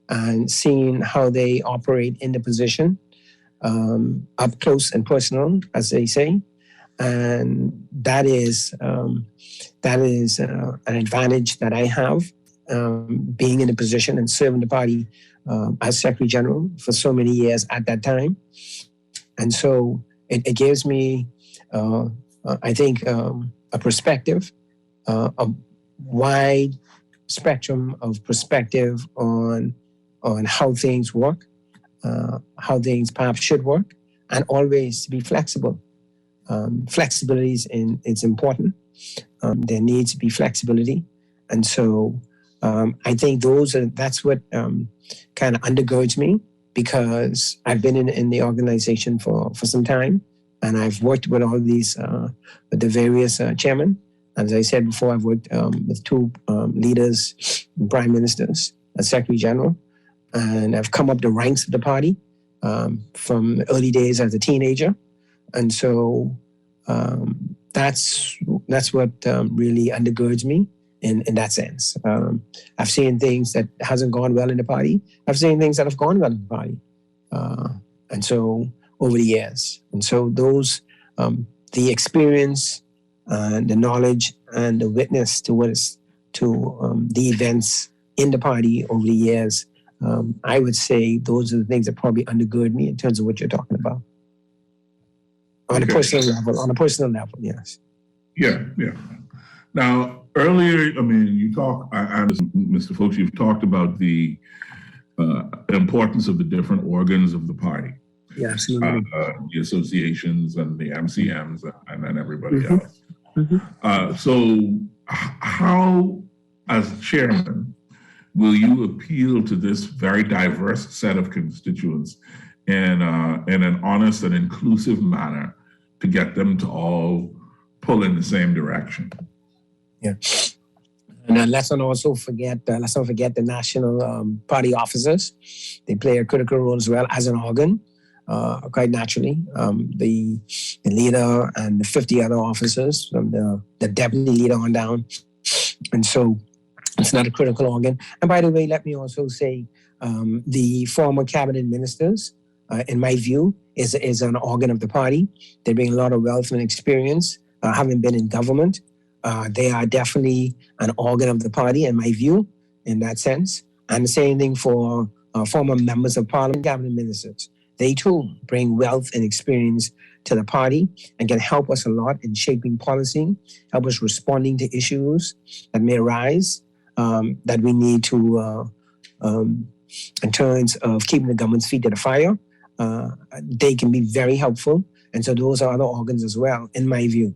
Speaker 2: and seeing how they operate in the position, up close and personal, as they say. And that is an advantage that I have, being in a position and serving the party as Secretary General for so many years at that time. And so it gives me, I think, a perspective, a wide spectrum of perspective on how things work, how things perhaps should work, and always to be flexible. Flexibility is important. There needs to be flexibility. And so I think that's what kind of undergirds me, because I've been in the organization for some time, and I've worked with all these, with the various chairmen. As I said before, I've worked with 2 leaders, prime ministers, as Secretary General, and I've come up the ranks of the party from the early days as a teenager. And so that's what really undergirds me in that sense. I've seen things that hasn't gone well in the party. I've seen things that have gone well in the party. And so over the years. And so those, the experience, the knowledge, and the witness to the events in the party over the years, I would say those are the things that probably undergird me in terms of what you're talking about. On a personal level, yes.
Speaker 1: Yeah. Now, earlier, you talk, and Mr. Folks, you've talked about the importance of the different organs of the party.
Speaker 2: Yeah, absolutely.
Speaker 1: The associations and the MCMs and then everybody else. Mm-hmm. So how, as chairman, will you appeal to this very diverse set of constituents in an honest and inclusive manner to get them to all pull in the same direction?
Speaker 2: Yeah. And let's not forget the national party officers. They play a critical role as well as an organ. quite naturally. The leader and the 50 other officers from the deputy leader on down. And so it's not a critical organ. And by the way, let me also say the former cabinet ministers, in my view, is an organ of the party. They bring a lot of wealth and experience, having been in government. They are definitely an organ of the party, in my view, in that sense. And the same thing for former members of parliament, cabinet ministers. They too bring wealth and experience to the party and can help us a lot in shaping policy, help us responding to issues that may arise that we need to, in terms of keeping the government's feet to the fire. They can be very helpful. And so those are other organs as well, in my view.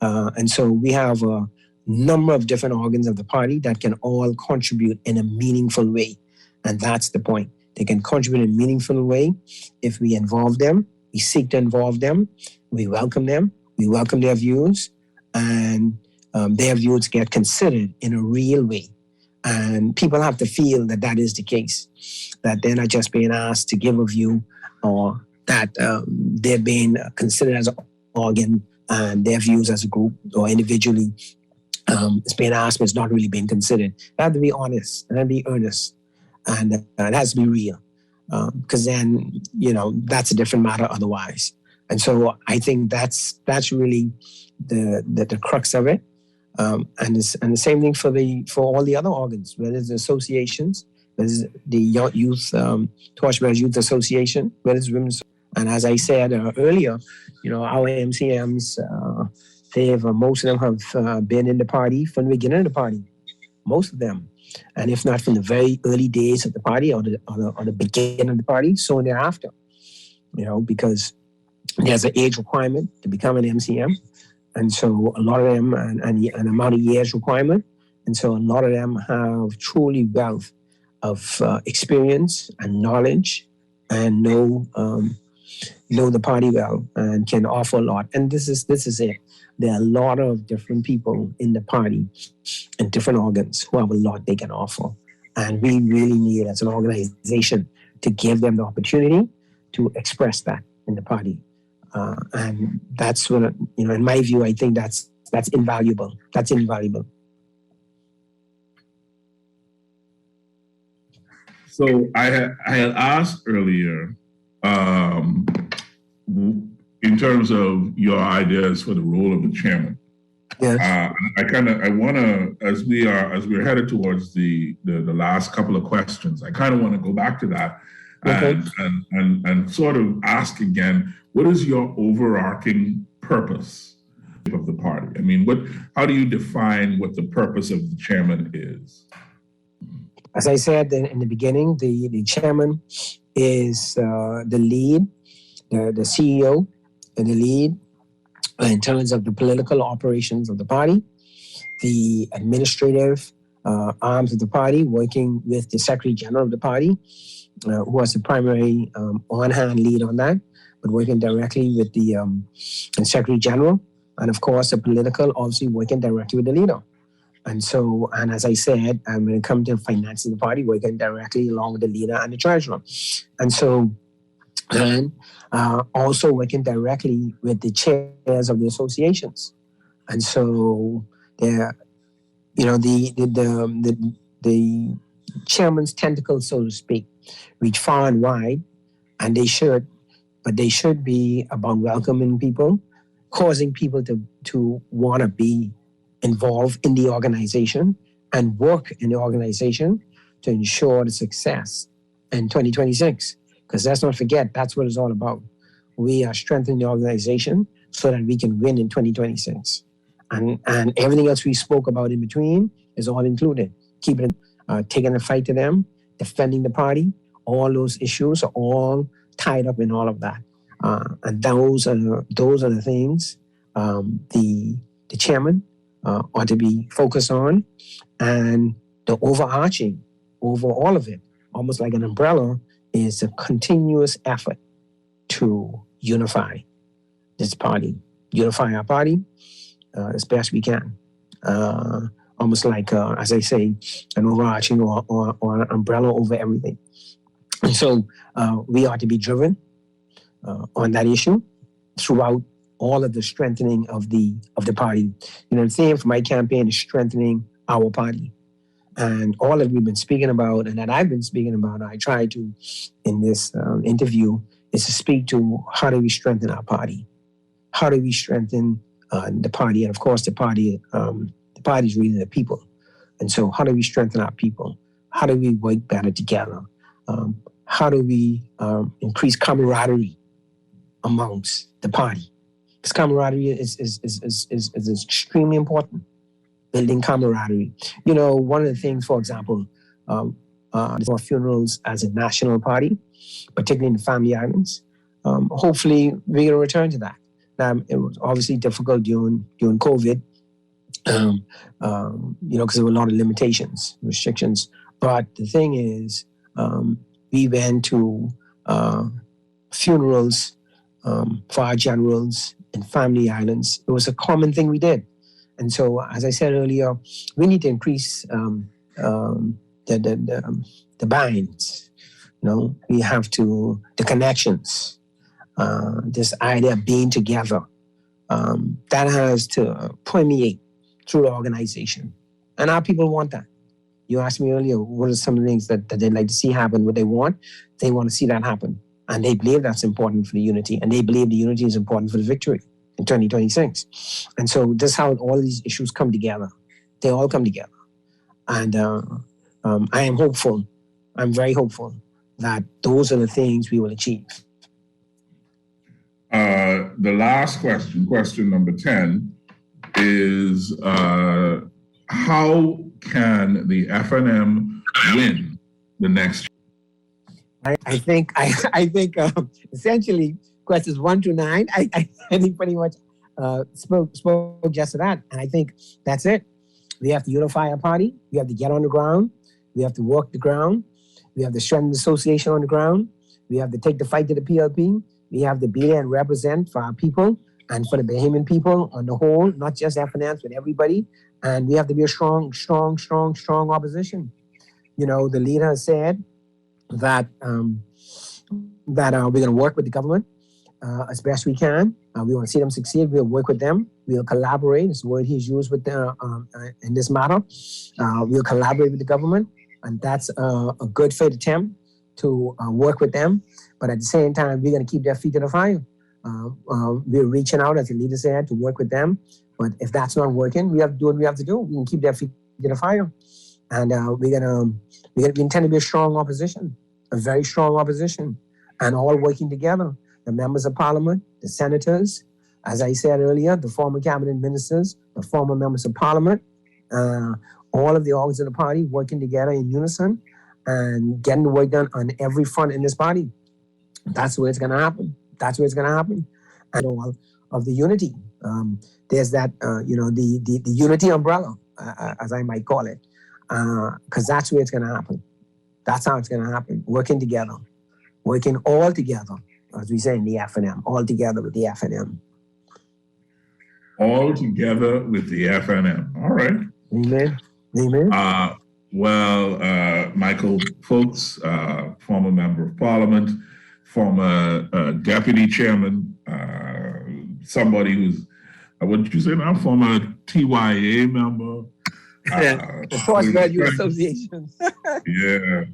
Speaker 2: And so we have a number of different organs of the party that can all contribute in a meaningful way. And that's the point. They can contribute in a meaningful way if we involve them, we seek to involve them, we welcome their views, and their views get considered in a real way. And people have to feel that that is the case, that they're not just being asked to give a view, or that they're being considered as an organ and their views as a group or individually is being asked, but it's not really being considered. They have to be honest and be earnest, and it has to be real, because then, that's a different matter otherwise. And so I think that's really the crux of it. And the same thing for all the other organs, whether it's associations, whether it's the youth, Torchbearers Youth Association, whether it's women's. And as I said earlier, our MCMs, most of them have been in the party from the beginning of the party, most of them. And if not from the very early days of the party or the beginning of the party, soon thereafter, because there's an age requirement to become an MCM. And so a lot of them, and an amount of years requirement. And so a lot of them have truly wealth of experience and knowledge and know the party well and can offer a lot. And this is it. There are a lot of different people in the party and different organs who have a lot they can offer. And we really need, as an organization, to give them the opportunity to express that in the party. And that's what, in my view, I think that's invaluable. That's invaluable.
Speaker 1: So I had asked earlier, in terms of your ideas for the role of the chairman.
Speaker 2: Yes.
Speaker 1: I want to, as we're headed towards the last couple of questions, I kind of want to go back to that.
Speaker 2: Okay.
Speaker 1: And sort of ask again, what is your overarching purpose of the party? I mean, how do you define what the purpose of the chairman is?
Speaker 2: As I said in the beginning, the chairman is the lead, the CEO, and the lead in terms of the political operations of the party, the administrative arms of the party, working with the Secretary General of the party, who was the primary on-hand lead on that, but working directly with the Secretary General, and of course the political, obviously working directly with the leader. And so, and as I said, when it comes to financing the party, working directly along with the leader and the treasurer. And so, and also working directly with the chairs of the associations. And so, the chairman's tentacles, so to speak, reach far and wide, and they should be about welcoming people, causing people to want to be involved in the organization and work in the organization to ensure the success in 2026. Because let's not forget, that's what it's all about. We are strengthening the organization so that we can win in 2026. And everything else we spoke about in between is all included. Keeping it, taking the fight to them, defending the party, all those issues are all tied up in all of that. And those are the things the chairman ought to be focused on, and the overarching over all of it, almost like an umbrella, is a continuous effort to unify this party, unify our party as best we can. Almost like, as I say, an overarching or an umbrella over everything. And so we ought to be driven on that issue throughout all of the strengthening of the party. The theme for my campaign is strengthening our party. And all that we've been speaking about and that I've been speaking about, I try to, in this interview, is to speak to how do we strengthen our party? How do we strengthen the party? And of course, the party is really the people. And so how do we strengthen our people? How do we work better together? How do we increase camaraderie amongst the party? Because camaraderie is extremely important. Building camaraderie. One of the things, for example, for funerals as a national party, particularly in the Family Islands. Hopefully, we're going to return to that. Now, it was obviously difficult during COVID, because there were a lot of limitations, restrictions. But the thing is, we went to funerals for our generals in Family Islands. It was a common thing we did. And so, as I said earlier, we need to increase the binds. We have to, the connections, this idea of being together, that has to permeate through the organization. And our people want that. You asked me earlier, what are some of the things that they'd like to see happen, what they want? They want to see that happen. And they believe that's important for the unity. And they believe the unity is important for the victory in 2026. And so this is how all these issues come together. They all come together. And I am hopeful, I'm very hopeful that those are the things we will achieve.
Speaker 1: The last question number 10, is how can the FNM win the next?
Speaker 2: I think essentially questions 1 to 9, I think pretty much spoke just to that. And I think that's it. We have to unify our party. We have to get on the ground. We have to work the ground. We have to strengthen the association on the ground. We have to take the fight to the PLP. We have to be there and represent for our people and for the Bahamian people on the whole, not just FNMs, but everybody. And we have to be a strong opposition. The leader said that we're going to work with the government as best we can. We want to see them succeed. We'll work with them. We'll collaborate. It's the word he's used with in this matter. We'll collaborate with the government, and that's a good faith attempt to work with them. But at the same time, we're going to keep their feet to the fire. We're reaching out, as the leader said, to work with them. But if that's not working, we have to do what we have to do. We can keep their feet to the fire, and we intend to be a strong opposition, a very strong opposition, and all working together. The members of parliament, the senators, as I said earlier, the former cabinet ministers, the former members of parliament, all of the organs of the party working together in unison and getting the work done on every front in this party. That's where it's going to happen. That's where it's going to happen. And all of the unity. There's that, the unity umbrella, as I might call it, because that's where it's going to happen. That's how it's going to happen. Working together, working all together, as we say in the FNM, all together with the FNM.
Speaker 1: All together with the FNM. All right.
Speaker 2: Amen. Amen.
Speaker 1: Michael Folks, former member of parliament, former deputy chairman, somebody who's, what did you say now? Former TYA member.
Speaker 2: The Postgraduate Association.
Speaker 1: Yeah.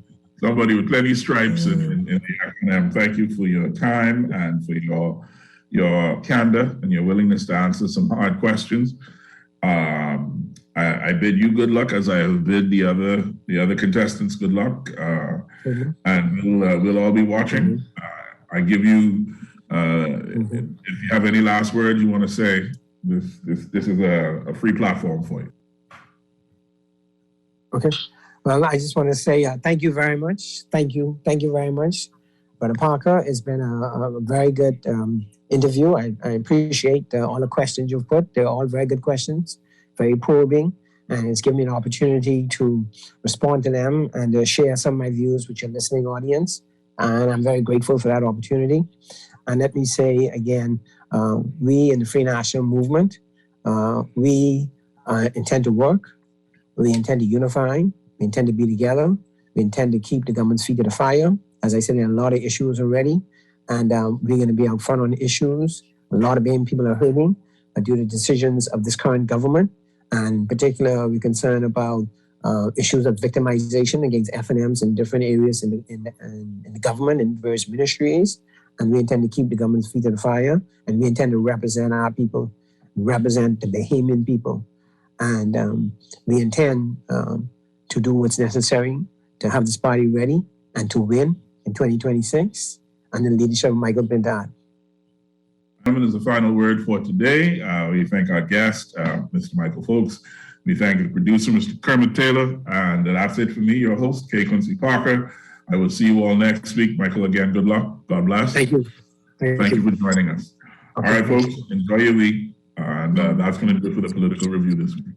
Speaker 1: Somebody with plenty stripes in the FNM. Thank you for your time and for your candor and your willingness to answer some hard questions. I bid you good luck, as I have bid the other contestants good luck, and we'll all be watching. I give you, if you have any last words you want to say, this is a free platform for you.
Speaker 2: Okay. Well, I just want to say thank you very much. Thank you very much, Brother Parker. It's been a very good interview. I appreciate all the questions you've put. They're all very good questions, very probing, and it's given me an opportunity to respond to them and share some of my views with your listening audience. And I'm very grateful for that opportunity. And let me say again, we in the Free National Movement, we intend to work. We intend to unify. We intend to be together. We intend to keep the government's feet to the fire. As I said, there are a lot of issues already And we're going to be out front on issues. A lot of Bahamian people are hurting due to decisions of this current government. And in particular, we're concerned about issues of victimization against FNMs in different areas in the government and various ministries. And we intend to keep the government's feet to the fire. And we intend to represent our people, represent the Bahamian people. And we intend to do what's necessary to have this party ready and to win in 2026 under the leadership of Michael Bindad.
Speaker 1: Is the final word for today. We thank our guest, Mr. Michael Folks. We thank the producer, Mr. Kermit Taylor. And that's it for me, your host, K. Quincy Parker. I will see you all next week. Michael, again, good luck. God bless.
Speaker 2: Thank you.
Speaker 1: Thank you for joining us. Okay. All right, folks, enjoy your week. And that's going to do it for the political review this week.